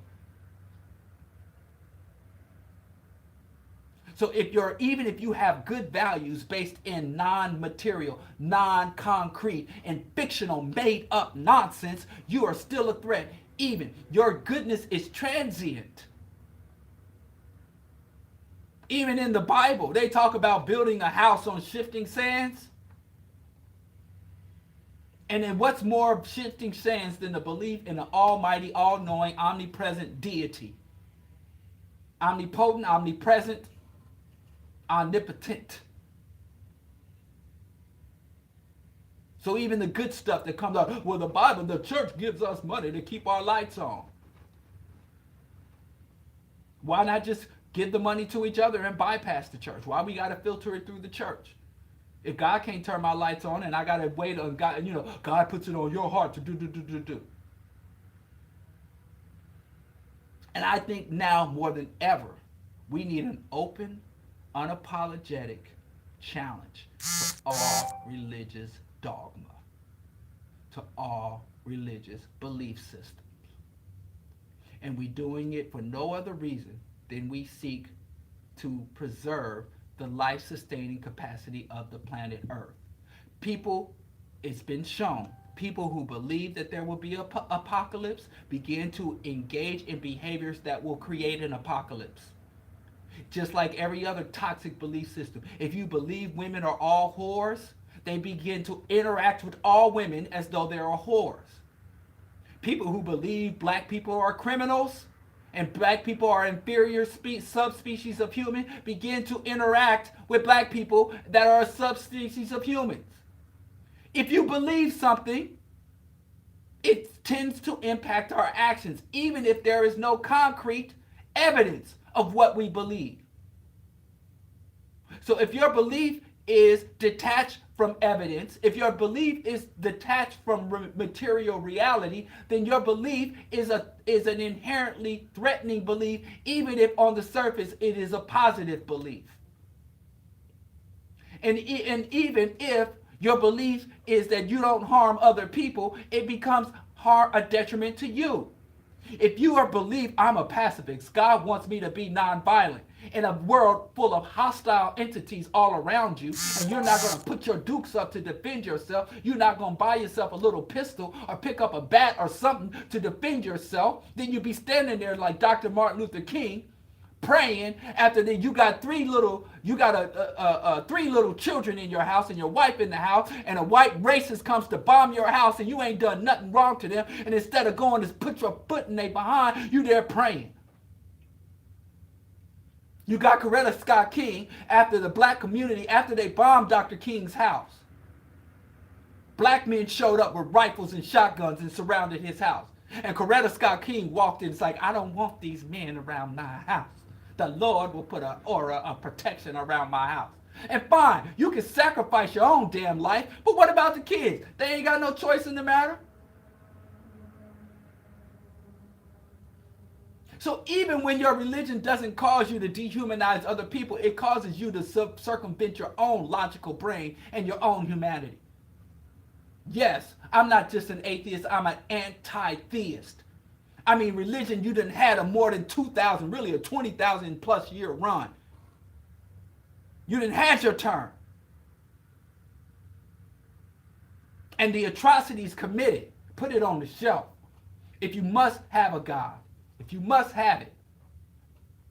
So even if you have good values based in non-material, non-concrete, and fictional, made-up nonsense, you are still a threat. Even your goodness is transient. Even in the Bible, they talk about building a house on shifting sands. And then what's more shifting sands than the belief in an almighty, all-knowing, omnipresent deity? Omnipotent, omnipresent, omnipotent. So even the good stuff that comes out, well, the Bible, the church gives us money to keep our lights on. Why not just give the money to each other and bypass the church? Why we got to filter it through the church? If God can't turn my lights on and I got to wait on God, God puts it on your heart to do. And I think now more than ever, we need an open, unapologetic challenge to all religious dogma, to all religious belief systems. And we're doing it for no other reason than we seek to preserve the life-sustaining capacity of the planet Earth. People, it's been shown, people who believe that there will be an apocalypse begin to engage in behaviors that will create an apocalypse. Just like every other toxic belief system. If you believe women are all whores, they begin to interact with all women as though they are whores. People who believe black people are criminals and black people are inferior subspecies of human begin to interact with black people that are a subspecies of humans. If you believe something, it tends to impact our actions, even if there is no concrete evidence of what we believe. So if your belief is detached from evidence, if your belief is detached from material reality, then your belief is an inherently threatening belief, even if on the surface it is a positive belief. And even if your belief is that you don't harm other people, it becomes a detriment to you. If you are believe I'm a pacifist, God wants me to be nonviolent in a world full of hostile entities all around you, and you're not going to put your dukes up to defend yourself, you're not going to buy yourself a little pistol or pick up a bat or something to defend yourself, then you'll be standing there like Dr. Martin Luther King, praying after that you got three little children in your house and your wife in the house, and a white racist comes to bomb your house and you ain't done nothing wrong to them, and instead of going to put your foot in their behind, you there praying. You got Coretta Scott King after the black community, after they bombed Dr. King's house. Black men showed up with rifles and shotguns and surrounded his house. And Coretta Scott King walked in, it's like, I don't want these men around my house. The Lord will put an aura of protection around my house. And fine, you can sacrifice your own damn life, but what about the kids? They ain't got no choice in the matter. So even when your religion doesn't cause you to dehumanize other people, it causes you to circumvent your own logical brain and your own humanity. Yes, I'm not just an atheist, I'm an anti-theist. I mean, religion, you done had a more than 2,000, really a 20,000 plus year run. You done had your turn. And the atrocities committed, put it on the shelf. If you must have a God, if you must have it,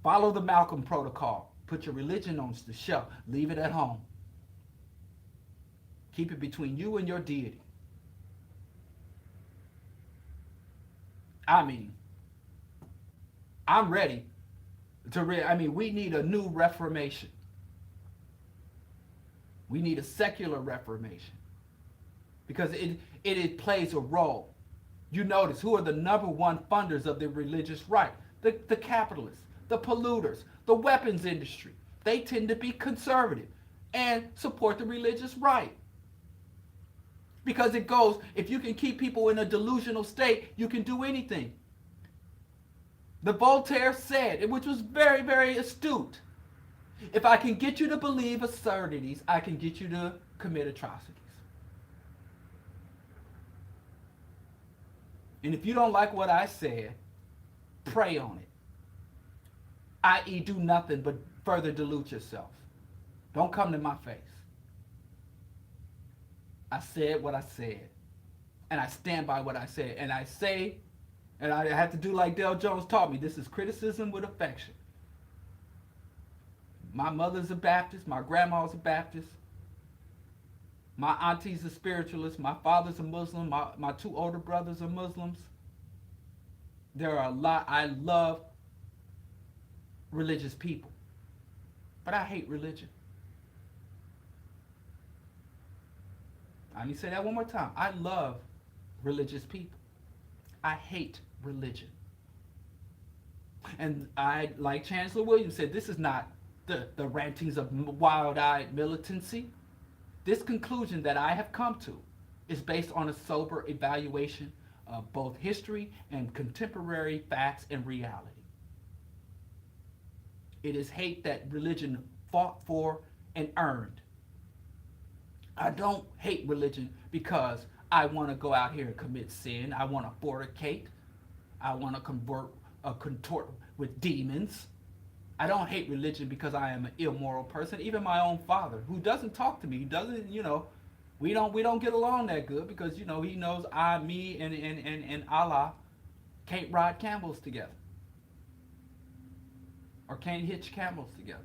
follow the Malcolm protocol. Put your religion on the shelf. Leave it at home. Keep it between you and your deity. I mean, I'm ready to we need a new reformation. We need a secular reformation. Because it plays a role. You notice who are the number one funders of the religious right? The capitalists, the polluters, the weapons industry. They tend to be conservative and support the religious right. Because it goes, if you can keep people in a delusional state, you can do anything. The Voltaire said, which was very, very astute, if I can get you to believe absurdities, I can get you to commit atrocities. And if you don't like what I said, pray on it. I.e., do nothing but further dilute yourself. Don't come to my face. I said what I said. And I stand by what I said. And I say, and I have to do like Dale Jones taught me, this is criticism with affection. My mother's a Baptist. My grandma's a Baptist. My auntie's a spiritualist. My father's a Muslim. My two older brothers are Muslims. There are a lot. I love religious people. But I hate religion. I need to say that one more time. I love religious people. I hate religion. And I, like Chancellor Williams said, this is not the rantings of wild-eyed militancy. This conclusion that I have come to is based on a sober evaluation of both history and contemporary facts and reality. It is hate that religion fought for and earned. I don't hate religion because I want to go out here and commit sin. I want to fornicate. I want to contort with demons. I don't hate religion because I am an immoral person. Even my own father, who doesn't talk to me, he doesn't, we don't get along that good because, he knows me and Allah can't ride camels together. Or can't hitch camels together.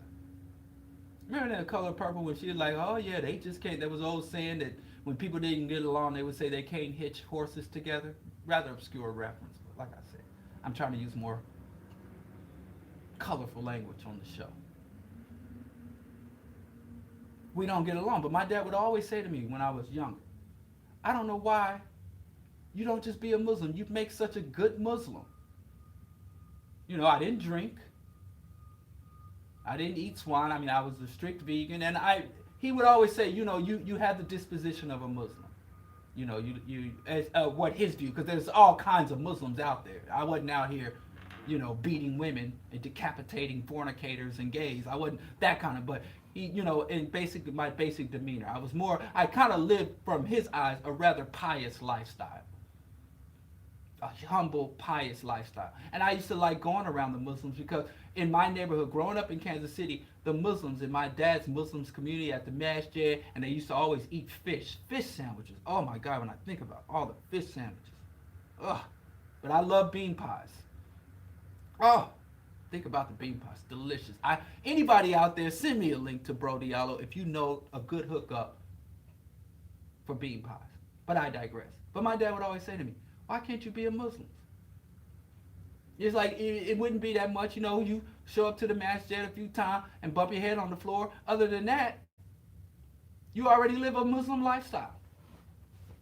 Remember that Color Purple when she was like, oh yeah, they just can't. There was an old saying that when people didn't get along, they would say they can't hitch horses together. Rather obscure reference, but like I said, I'm trying to use more colorful language on the show. We don't get along, but my dad would always say to me when I was younger, I don't know why you don't just be a Muslim. You make such a good Muslim. I didn't drink. I didn't eat swine. I was a strict vegan, and he would always say, you have the disposition of a Muslim. What his view, because there's all kinds of Muslims out there. I wasn't out here, beating women and decapitating fornicators and gays. I wasn't that kind of, but he, in basically my basic demeanor, I kind of lived from his eyes a rather pious lifestyle. A humble, pious lifestyle. And I used to like going around the Muslims because in my neighborhood, growing up in Kansas City, the Muslims in my dad's Muslims community at the masjid, and they used to always eat fish sandwiches. Oh my God, when I think about all the fish sandwiches. Ugh. But I love bean pies. Oh, think about the bean pies, delicious. Anybody out there, send me a link to Bro Diallo if you know a good hookup for bean pies. But I digress. But my dad would always say to me, why can't you be a Muslim? It's like, it wouldn't be that much, you show up to the masjid a few times and bump your head on the floor. Other than that, you already live a Muslim lifestyle.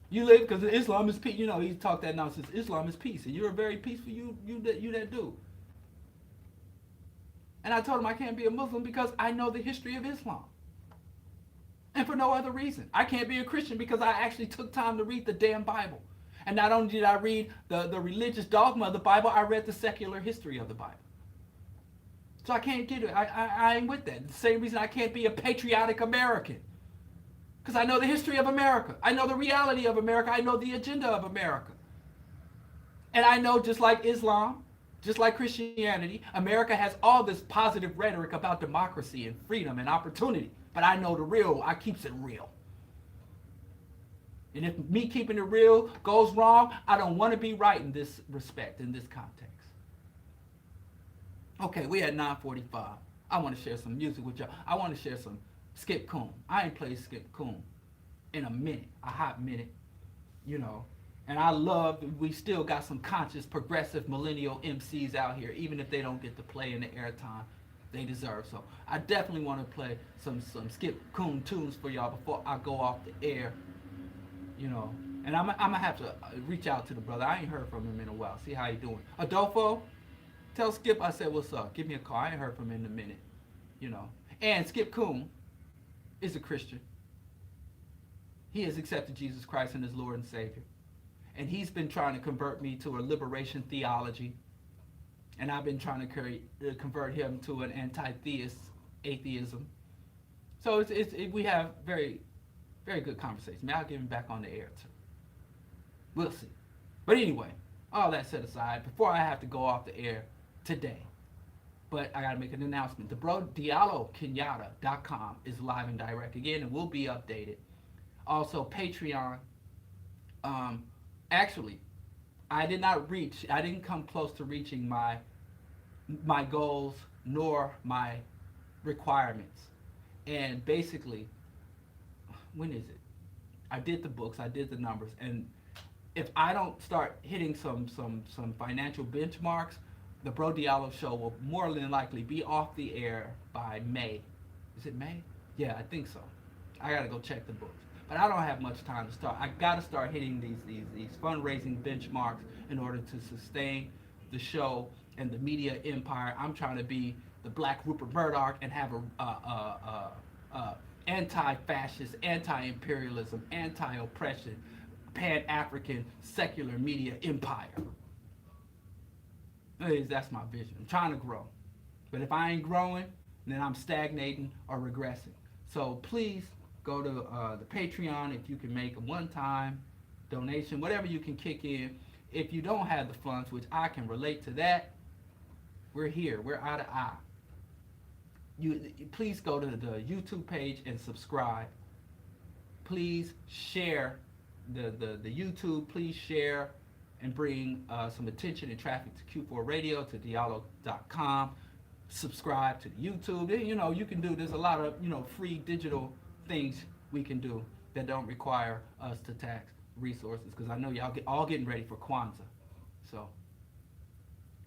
You live, because Islam is peace. He talked that nonsense. Islam is peace, and you're a very peaceful, you that dude. And I told him I can't be a Muslim because I know the history of Islam. And for no other reason. I can't be a Christian because I actually took time to read the damn Bible. And not only did I read the religious dogma of the Bible, I read the secular history of the Bible. So I can't get it. I ain't with that. The same reason I can't be a patriotic American. Because I know the history of America. I know the reality of America. I know the agenda of America. And I know, just like Islam, just like Christianity, America has all this positive rhetoric about democracy and freedom and opportunity. But I know the real. I keeps it real. And if me keeping it real goes wrong, I don't want to be right in this respect, in this context. Okay, we at 9:45. I want to share some music with y'all. I want to share some Skip Coon. I ain't played Skip Coon in a minute, a hot minute, And I love, we still got some conscious, progressive, millennial MCs out here, even if they don't get to play in the airtime they deserve. So I definitely want to play some Skip Coon tunes for y'all before I go off the air. And I'm gonna have to reach out to the brother. I ain't heard from him in a while. See how he doing. Adolfo, tell Skip I said what's up. Give me a call. I ain't heard from him in a minute. You know. And Skip Coon is a Christian. He has accepted Jesus Christ as his Lord and Savior. And he's been trying to convert me to a liberation theology. And I've been trying to convert him to an anti-theist atheism. So we have very, very good conversation. Maybe I'll get him back on the air too. We'll see. But anyway, all that set aside, before I have to go off the air today, but I got to make an announcement. The DialloKenyatta.com is live and direct again and will be updated. Also, Patreon. Actually, I didn't come close to reaching my goals nor my requirements. And basically, when is it? I did the books, I did the numbers, and if I don't start hitting some financial benchmarks, the Bro Diallo show will more than likely be off the air by May. Is it May? Yeah, I think so. I gotta go check the books. But I don't have much time to start. I gotta start hitting these fundraising benchmarks in order to sustain the show and the media empire. I'm trying to be the Black Rupert Murdoch and have a anti-fascist, anti-imperialism, anti-oppression, pan-African secular media empire. That's my vision. I'm trying to grow. But if I ain't growing, then I'm stagnating or regressing. So please go to the Patreon if you can make a one-time donation, whatever you can kick in. If you don't have the funds, which I can relate to that, we're here. We're out of eye. You please go to the YouTube page and subscribe. Please share the YouTube. Please share and bring some attention and traffic to Q4 Radio, to Diallo.com. Subscribe to the YouTube. You know, you can do, there's a lot of, free digital things we can do that don't require us to tax resources, because I know y'all all getting ready for Kwanzaa. So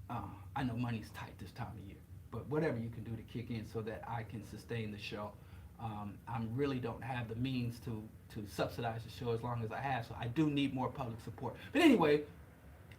I know money's tight this time of year, but whatever you can do to kick in so that I can sustain the show. I really don't have the means to subsidize the show as long as I have, so I do need more public support. But anyway,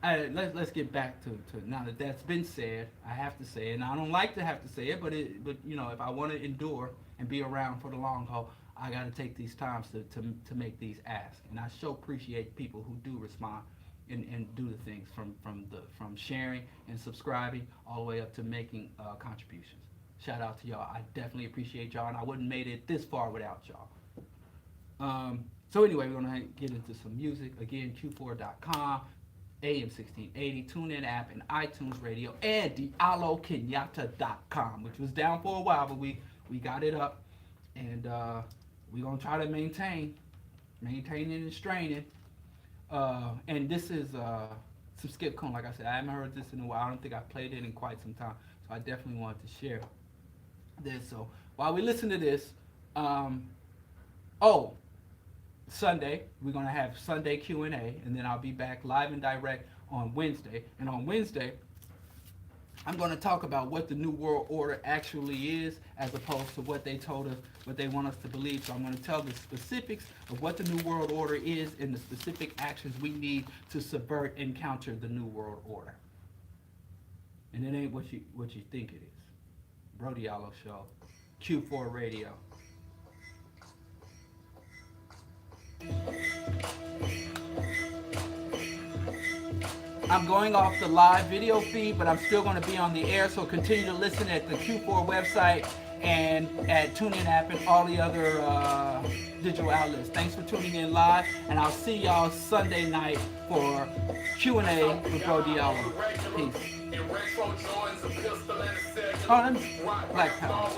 let's get back to now that that's been said. I have to say it, and I don't like to have to say it, but if I want to endure and be around for the long haul, I got to take these times to make these asks. And I so appreciate people who do respond and do the things from sharing and subscribing all the way up to making contributions. Shout out to y'all. I definitely appreciate y'all, and I wouldn't made it this far without y'all. So anyway, we're gonna get into some music again. Q4.com, AM 1680, TuneIn app, and iTunes Radio, and DialloKenyatta.com, which was down for a while, but we got it up, and we're gonna try to maintain it and strain it. And this is some Skip Coon. Like I said, I haven't heard this in a while. I don't think I've played it in quite some time, so I definitely wanted to share this. So while we listen to this, Sunday we're gonna have Sunday Q&A, and then I'll be back live and direct on Wednesday. And on Wednesday, I'm going to talk about what the New World Order actually is, as opposed to what they told us, what they want us to believe. So I'm going to tell the specifics of what the New World Order is and the specific actions we need to subvert and counter the New World Order. And it ain't what you think it is. Bro Diallo Show, Q4 Radio. I'm going off the live video feed, but I'm still going to be on the air, so continue to listen at the Q4 website and at TuneIn app and all the other digital outlets. Thanks for tuning in live, and I'll see y'all Sunday night for Q&A with Bro Diallo. Peace. Oh, that's Black Power.